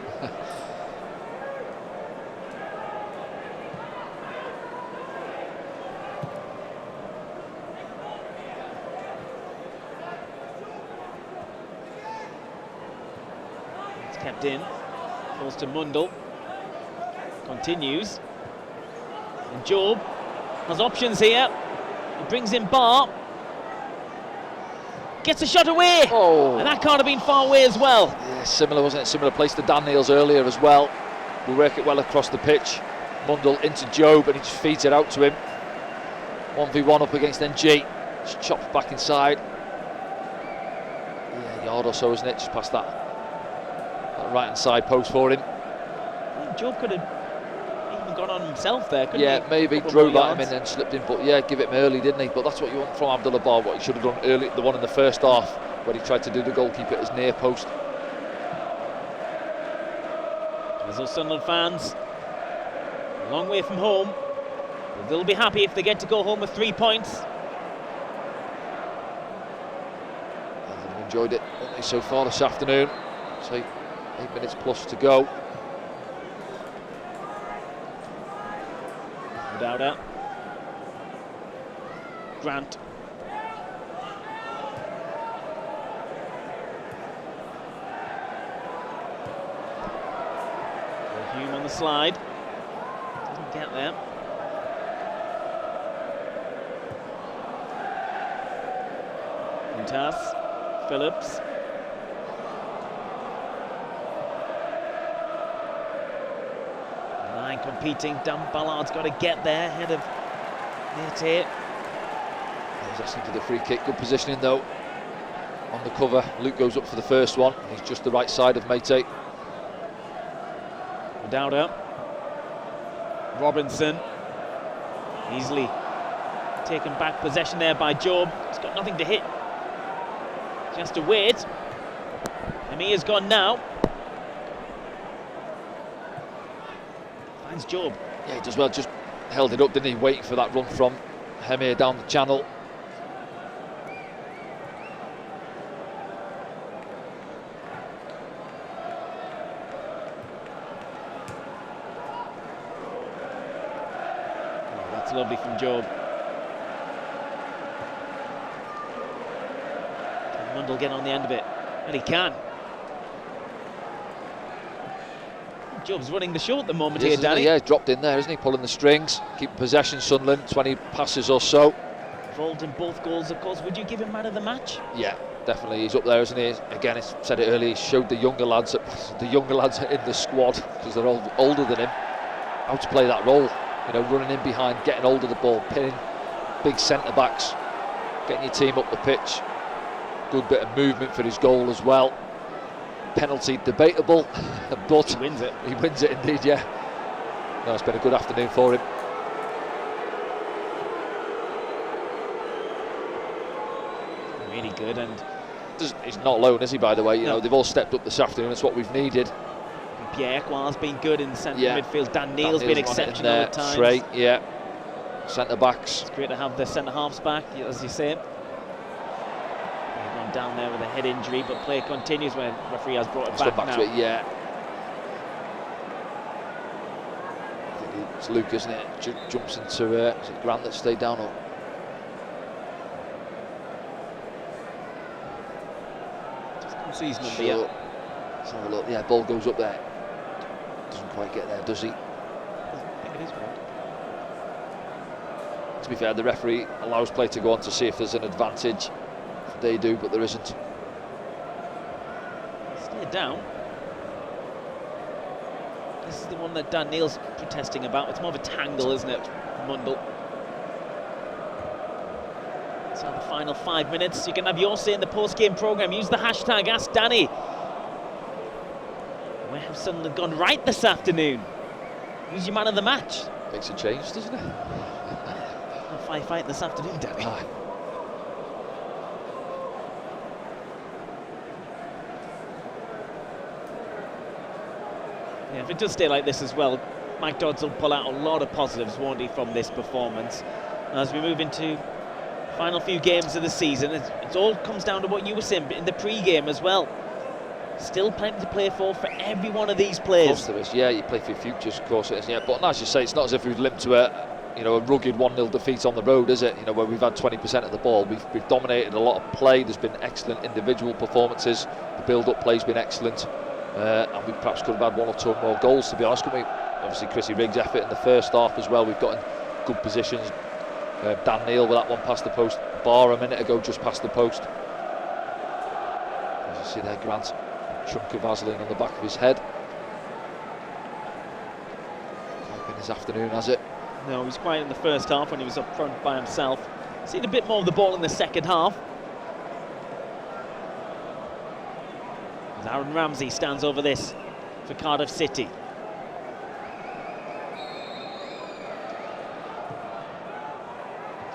It's kept in. Falls to Mundle. Continues. And Job has options here. He brings in Bar. Gets a shot away, and that can't have been far away as well. Yeah, similar, wasn't it? Similar place to Dan Neil's earlier as well. We work it well across the pitch. Mundle into Job, and he just feeds it out to him. 1v1 up against NG. Just chopped back inside. Yeah, a yard or so, isn't it? Just past that right hand side post for him. I think Job could have even gone on himself there, couldn't he? Yeah, maybe drove at him and then slipped in, but yeah, give it him early, didn't he? But that's what you want from Abdullah Bar, what he should have done early, the one in the first half, where he tried to do the goalkeeper at his near post. As those Sunderland fans, a long way from home, but they'll be happy if they get to go home with 3 points. They've enjoyed it, haven't they, so far this afternoon? So 8 minutes plus to go. Dowda. Grant. Hume on the slide. Doesn't get there. Utas. Phillips. Competing, Dan Ballard's got to get there ahead of Nate. He's asking for the free kick. Good positioning though. On the cover, Luke goes up for the first one. He's just the right side of Mate. Dowda. Robinson. Easily taken back possession there by Job. He's got nothing to hit. He has to wait. Emir's gone now. Finds Job. Yeah, he does well, just held it up, didn't he? Waiting for that run from Hemir down the channel. Oh, that's lovely from Job. Can Mundle get on the end of it? And he can. Job's running the show at the moment here, Danny. Yeah, he's dropped in there, isn't he? Pulling the strings, keeping possession, Sunderland, 20 passes or so. Involved in both goals, of course. Would you give him man of the match? Yeah, definitely. He's up there, isn't he? Again, I said it earlier, he showed the younger lads in the squad, because they're all older than him, how to play that role. You know, running in behind, getting hold of the ball, pinning big centre-backs, getting your team up the pitch. Good bit of movement for his goal as well. Penalty debatable, but he wins it. He wins it indeed, yeah. No, it's been a good afternoon for him. Really good, and he's not alone, is he? By the way, you know they've all stepped up this afternoon. That's what we've needed. Pierre Ekwan's been good in centre midfield. Dan Neil's been exceptional at times. Trey, yeah. Centre backs. It's great to have the centre halves back, as you say. Down there with a head injury, but play continues when the referee has brought it back now. To it, yeah. I think it's Luke, isn't it? Jumps into is it Grant that stayed down? Or? Just Sees number, Sure. yeah. Let's have a look. Yeah, ball goes up there. Doesn't quite get there, does he? I think it is red. To be fair, the referee allows play to go on to see if there's an advantage. They do, but there isn't. Stay down. This is the one that Dan Neil's protesting about. It's more of a tangle, isn't it, Mundle? So the final 5 minutes. You can have your say in the post-game programme. Use the hashtag #AskDanny. Where have Sunderland gone right this afternoon? Who's your man of the match? Makes a change, doesn't it? A fight this afternoon, Danny. Aye. Yeah, if it does stay like this as well, Mike Dodds will pull out a lot of positives, won't he, from this performance. As we move into final few games of the season, it all comes down to what you were saying in the pre-game as well. Still plenty to play for every one of these players. Of course there is. Yeah, you play for your futures, of course it is. Yeah, but as you say, it's not as if we've limped to a rugged 1-0 defeat on the road, is it? Where we've had 20% of the ball. We've dominated a lot of play. There's been excellent individual performances. The build-up play's been excellent. And we perhaps could have had 1 or 2 more goals, to be honest, couldn't we? Obviously, Chrissy Riggs' effort in the first half as well. We've got in good positions. Dan Neil with that one past the post. Bar a minute ago, just past the post. As you see there, Grant, chunk of Vaseline on the back of his head. Quite been his afternoon, has it? No, he was quiet in the first half when he was up front by himself. Seen a bit more of the ball in the second half. As Aaron Ramsey stands over this for Cardiff City.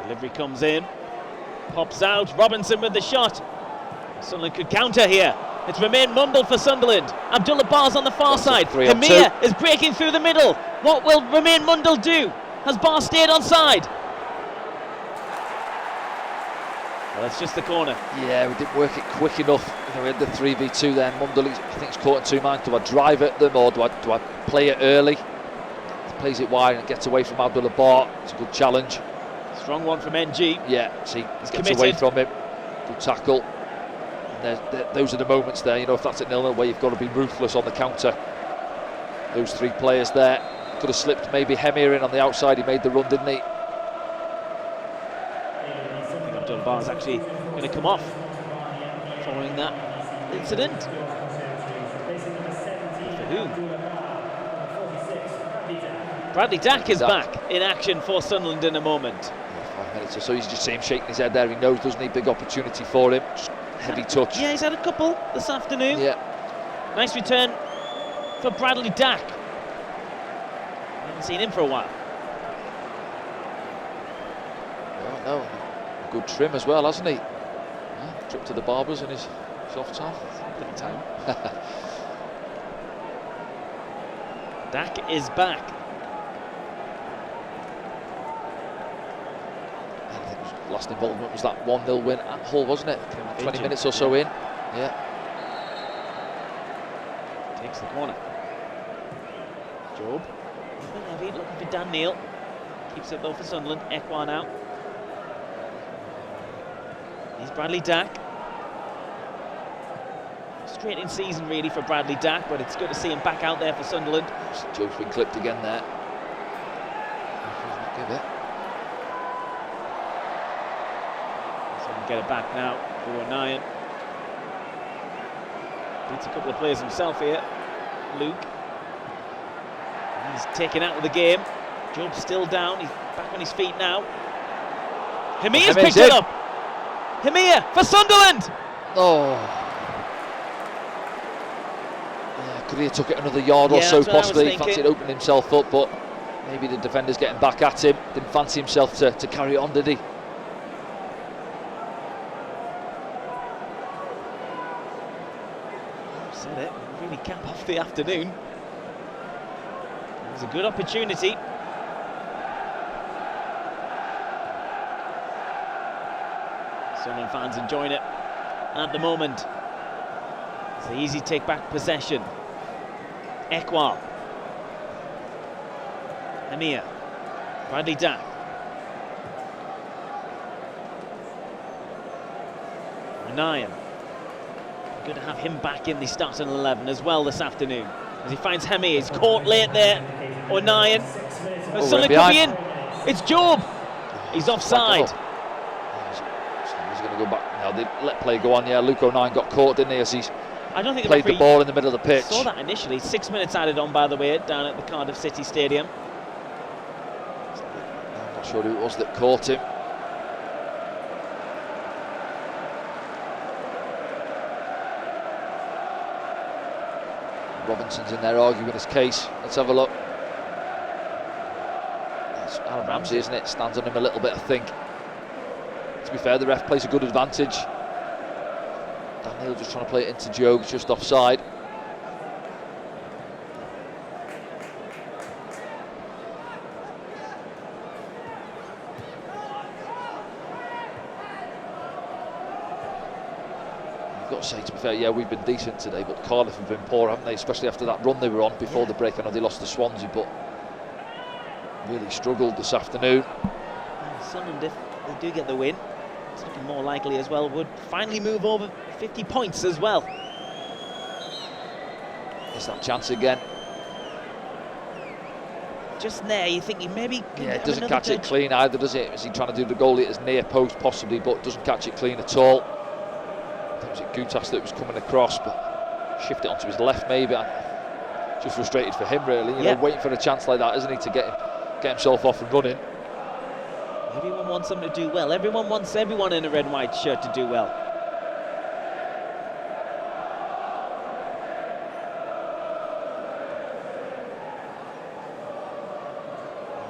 Delivery comes in, pops out, Robinson with the shot. Sunderland could counter here. It's Romain Mundle for Sunderland. Abdullah Barr's on the far side. Hamir is breaking through the middle. What will Romain Mundle do? Has Barr stayed onside? Well, that's just the corner. Yeah, we didn't work it quick enough. We had the 3v2 there. Mundle, I think he's caught in 2 minds. Do I drive at them or do I play it early? He plays it wide and gets away from Abdullah Barr. It's a good challenge. Strong one from NG. Yeah, see, He's gets committed. away from him. Good tackle. And those are the moments there, if that's at 0-0, where you've got to be ruthless on the counter. Those 3 players there. Could have slipped maybe Hamir in on the outside. He made the run, didn't he? I think Abdullah Barr's actually going to come off following that incident. For who? Bradley Dack is back in action for Sunderland in a moment. 5 minutes or so, you just see him shaking his head there. He knows, doesn't he? Big opportunity for him. Just heavy touch. Yeah, he's had a couple this afternoon. Yeah. Nice return for Bradley Dack. Haven't seen him for a while. No. Good trim as well, hasn't he? Yeah, trip to the barbers in his off time. Bit of time. Dack is back. I think his last involvement was that 1-0 win at Hull, wasn't it? 20 minutes or so in. Yeah. Takes the corner. Job. Heavy, looking for Dan Neil. Keeps it though for Sunderland. Ekwa now. Here's Bradley Dack. Straight in season really for Bradley Dack, but it's good to see him back out there for Sunderland. Job's been clipped again there. Give it. So we get it back now for O'Nien. Beats a couple of players himself here. Luke. He's taken out of the game. Job's still down. He's back on his feet now. Hamir's picked it up. Hamir for Sunderland. Oh. Yeah, could he have took it another yard or so possibly? Fancied opening himself up, but maybe the defender's getting back at him. Didn't fancy himself to carry on, did he? Said it. Really cap off the afternoon. It was a good opportunity. Sunderland fans enjoying it at the moment. It's the easy take back possession. Ekwa. Hamir. Bradley Dack. O'Nien. Good to have him back in the starting 11 as well this afternoon. As he finds Hemi, he's caught late there. O'Nien. Sunderland could be in. It's Job. He's offside. He's going to go back now. They let play go on. Yeah, Luke O'Nien got caught, didn't he? As he's I don't think played the ball in the middle of the pitch. Saw that initially. 6 minutes added on, by the way, down at the Cardiff City Stadium. I'm not sure who it was that caught him. Robinson's in there arguing his case. Let's have a look. It's Aaron Ramsey, isn't it? Stands on him a little bit, I think. To be fair, the ref plays a good advantage. Daniel just trying to play it into Joe, just offside. I've got to say, to be fair, yeah, we've been decent today, but Cardiff have been poor, haven't they? Especially after that run they were on before the break. I know they lost to Swansea, but really struggled this afternoon. Sunderland, if they do get the win, it's looking more likely as well, would finally move over 50 points as well. Is that chance again? Just there, you think he maybe can it have doesn't another catch it touch. clean either, does it? Is he trying to do the goalie at his near post possibly, but doesn't catch it clean at all? I think it was Gutas that was coming across, but shift it onto his left maybe. I'm just frustrated for him really, you know, waiting for a chance like that, isn't he, to get himself off and running. Everyone wants them to do well. Everyone wants everyone in a red and white shirt to do well.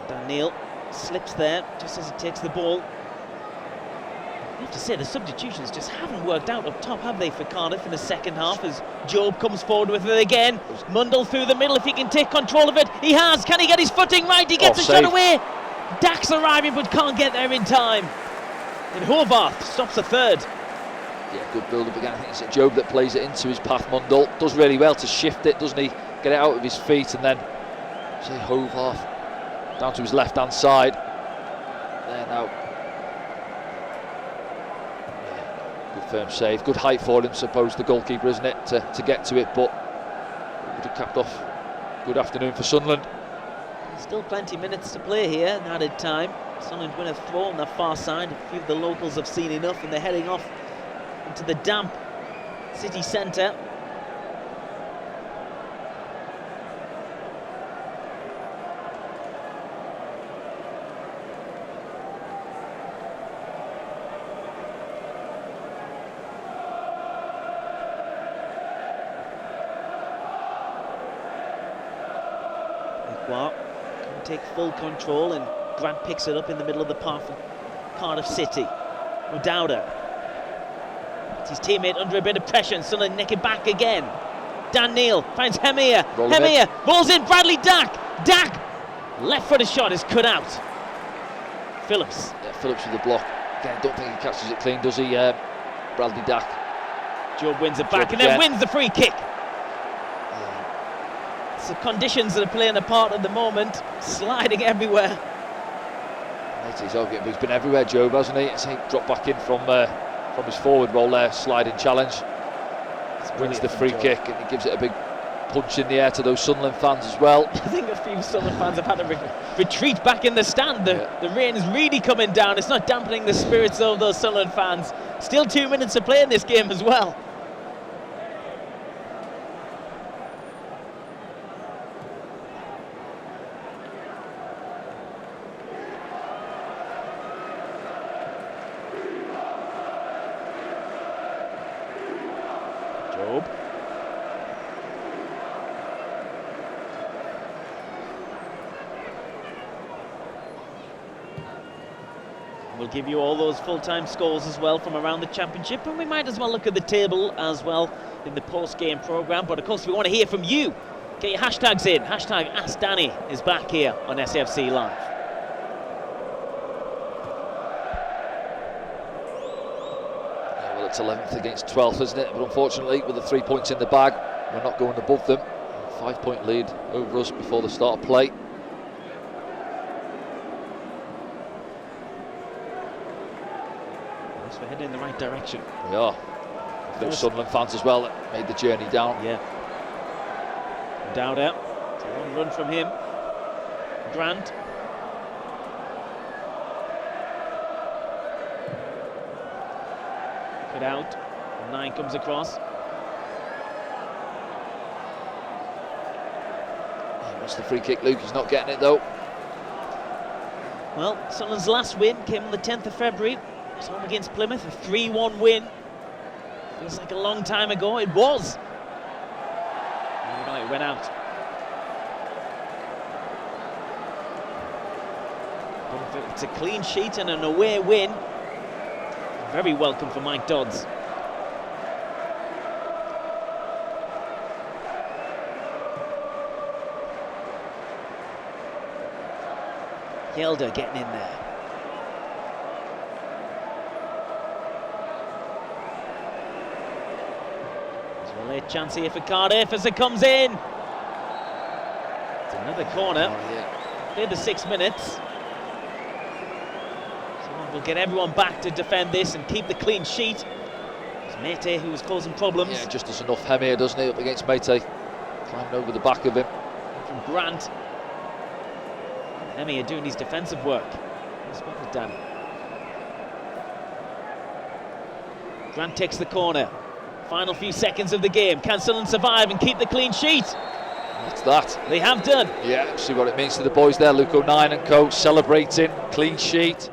Daniel slips there just as he takes the ball. I have to say, the substitutions just haven't worked out up top, have they, for Cardiff in the second half, as Job comes forward with it again. Mundle through the middle, if he can take control of it. He has. Can he get his footing right? He gets a shot away. Dax arriving but can't get there in time. And Horvath stops the third. Yeah, good build up again. I think it's Job that plays it into his path. Mundle does really well to shift it, doesn't he? Get it out of his feet, and then say Horvath down to his left hand side. There now. Good firm save, good height for him, suppose the goalkeeper, isn't it, to get to it, but would have capped off. Good afternoon for Sunderland. Still plenty of minutes to play here in added time. Sunderland win a throw on the far side. A few of the locals have seen enough and they're heading off into the damp city centre. Can take full control, and Grant picks it up in the middle of the park for Cardiff City. O'Dowda. It's his teammate under a bit of pressure, and Sunderland nick it back again. Dan Neil finds Hemir. Hemir balls in. Bradley Dack. Dack. Left footed shot is cut out. Phillips. Yeah, Phillips with the block. Again, I don't think he catches it clean, does he? Bradley Dack. Job wins it back and then wins the free kick. The conditions that are playing a part at the moment, sliding everywhere. He's been everywhere, Job, hasn't he? It's dropped back in from his forward role there, sliding challenge. Wins the free kick, and he gives it a big punch in the air to those Sunderland fans as well. I think a few Sunderland fans have had to retreat back in the stand. The rain is really coming down. It's not dampening the spirits of those Sunderland fans. Still 2 minutes to play in this game as well. We'll give you all those full-time scores as well from around the championship, and we might as well look at the table as well in the post-game programme. But of course we want to hear from you. Get your hashtags in. Hashtag Ask Danny is back here on SFC Live. Yeah, well, it's 11th against 12th, isn't it? But unfortunately, with the 3 points in the bag, we're not going above them. 5 point lead over us before the start of play. We're heading in the right direction. We are. those Sunderland fans as well that made the journey down. Yeah. Dowder. It's a long run from him. Grant. Cut out. 9 comes across. He wants the free kick, Luke. He's not getting it though. Well, Sunderland's last win came on the 10th of February. It was home against Plymouth, a 3-1 win. Feels like a long time ago. It was. It went out. But it's a clean sheet and an away win. Very welcome for Mike Dodds. Yelder getting in there. There's a late chance here for Cardiff as it comes in. It's another corner. Oh, yeah. Played the 6 minutes. We'll get everyone back to defend this and keep the clean sheet. It's Mete who was causing problems. Yeah, just does enough hem here, doesn't he, up against Mete. Climbing over the back of him. From Grant. Emmy are doing his defensive work. That's what he's done. Grant takes the corner. Final few seconds of the game. Can Sunderland survive and keep the clean sheet? That's that. They have done. Yeah, see what it means to the boys there. Luke O'Nien and co celebrating. Clean sheet.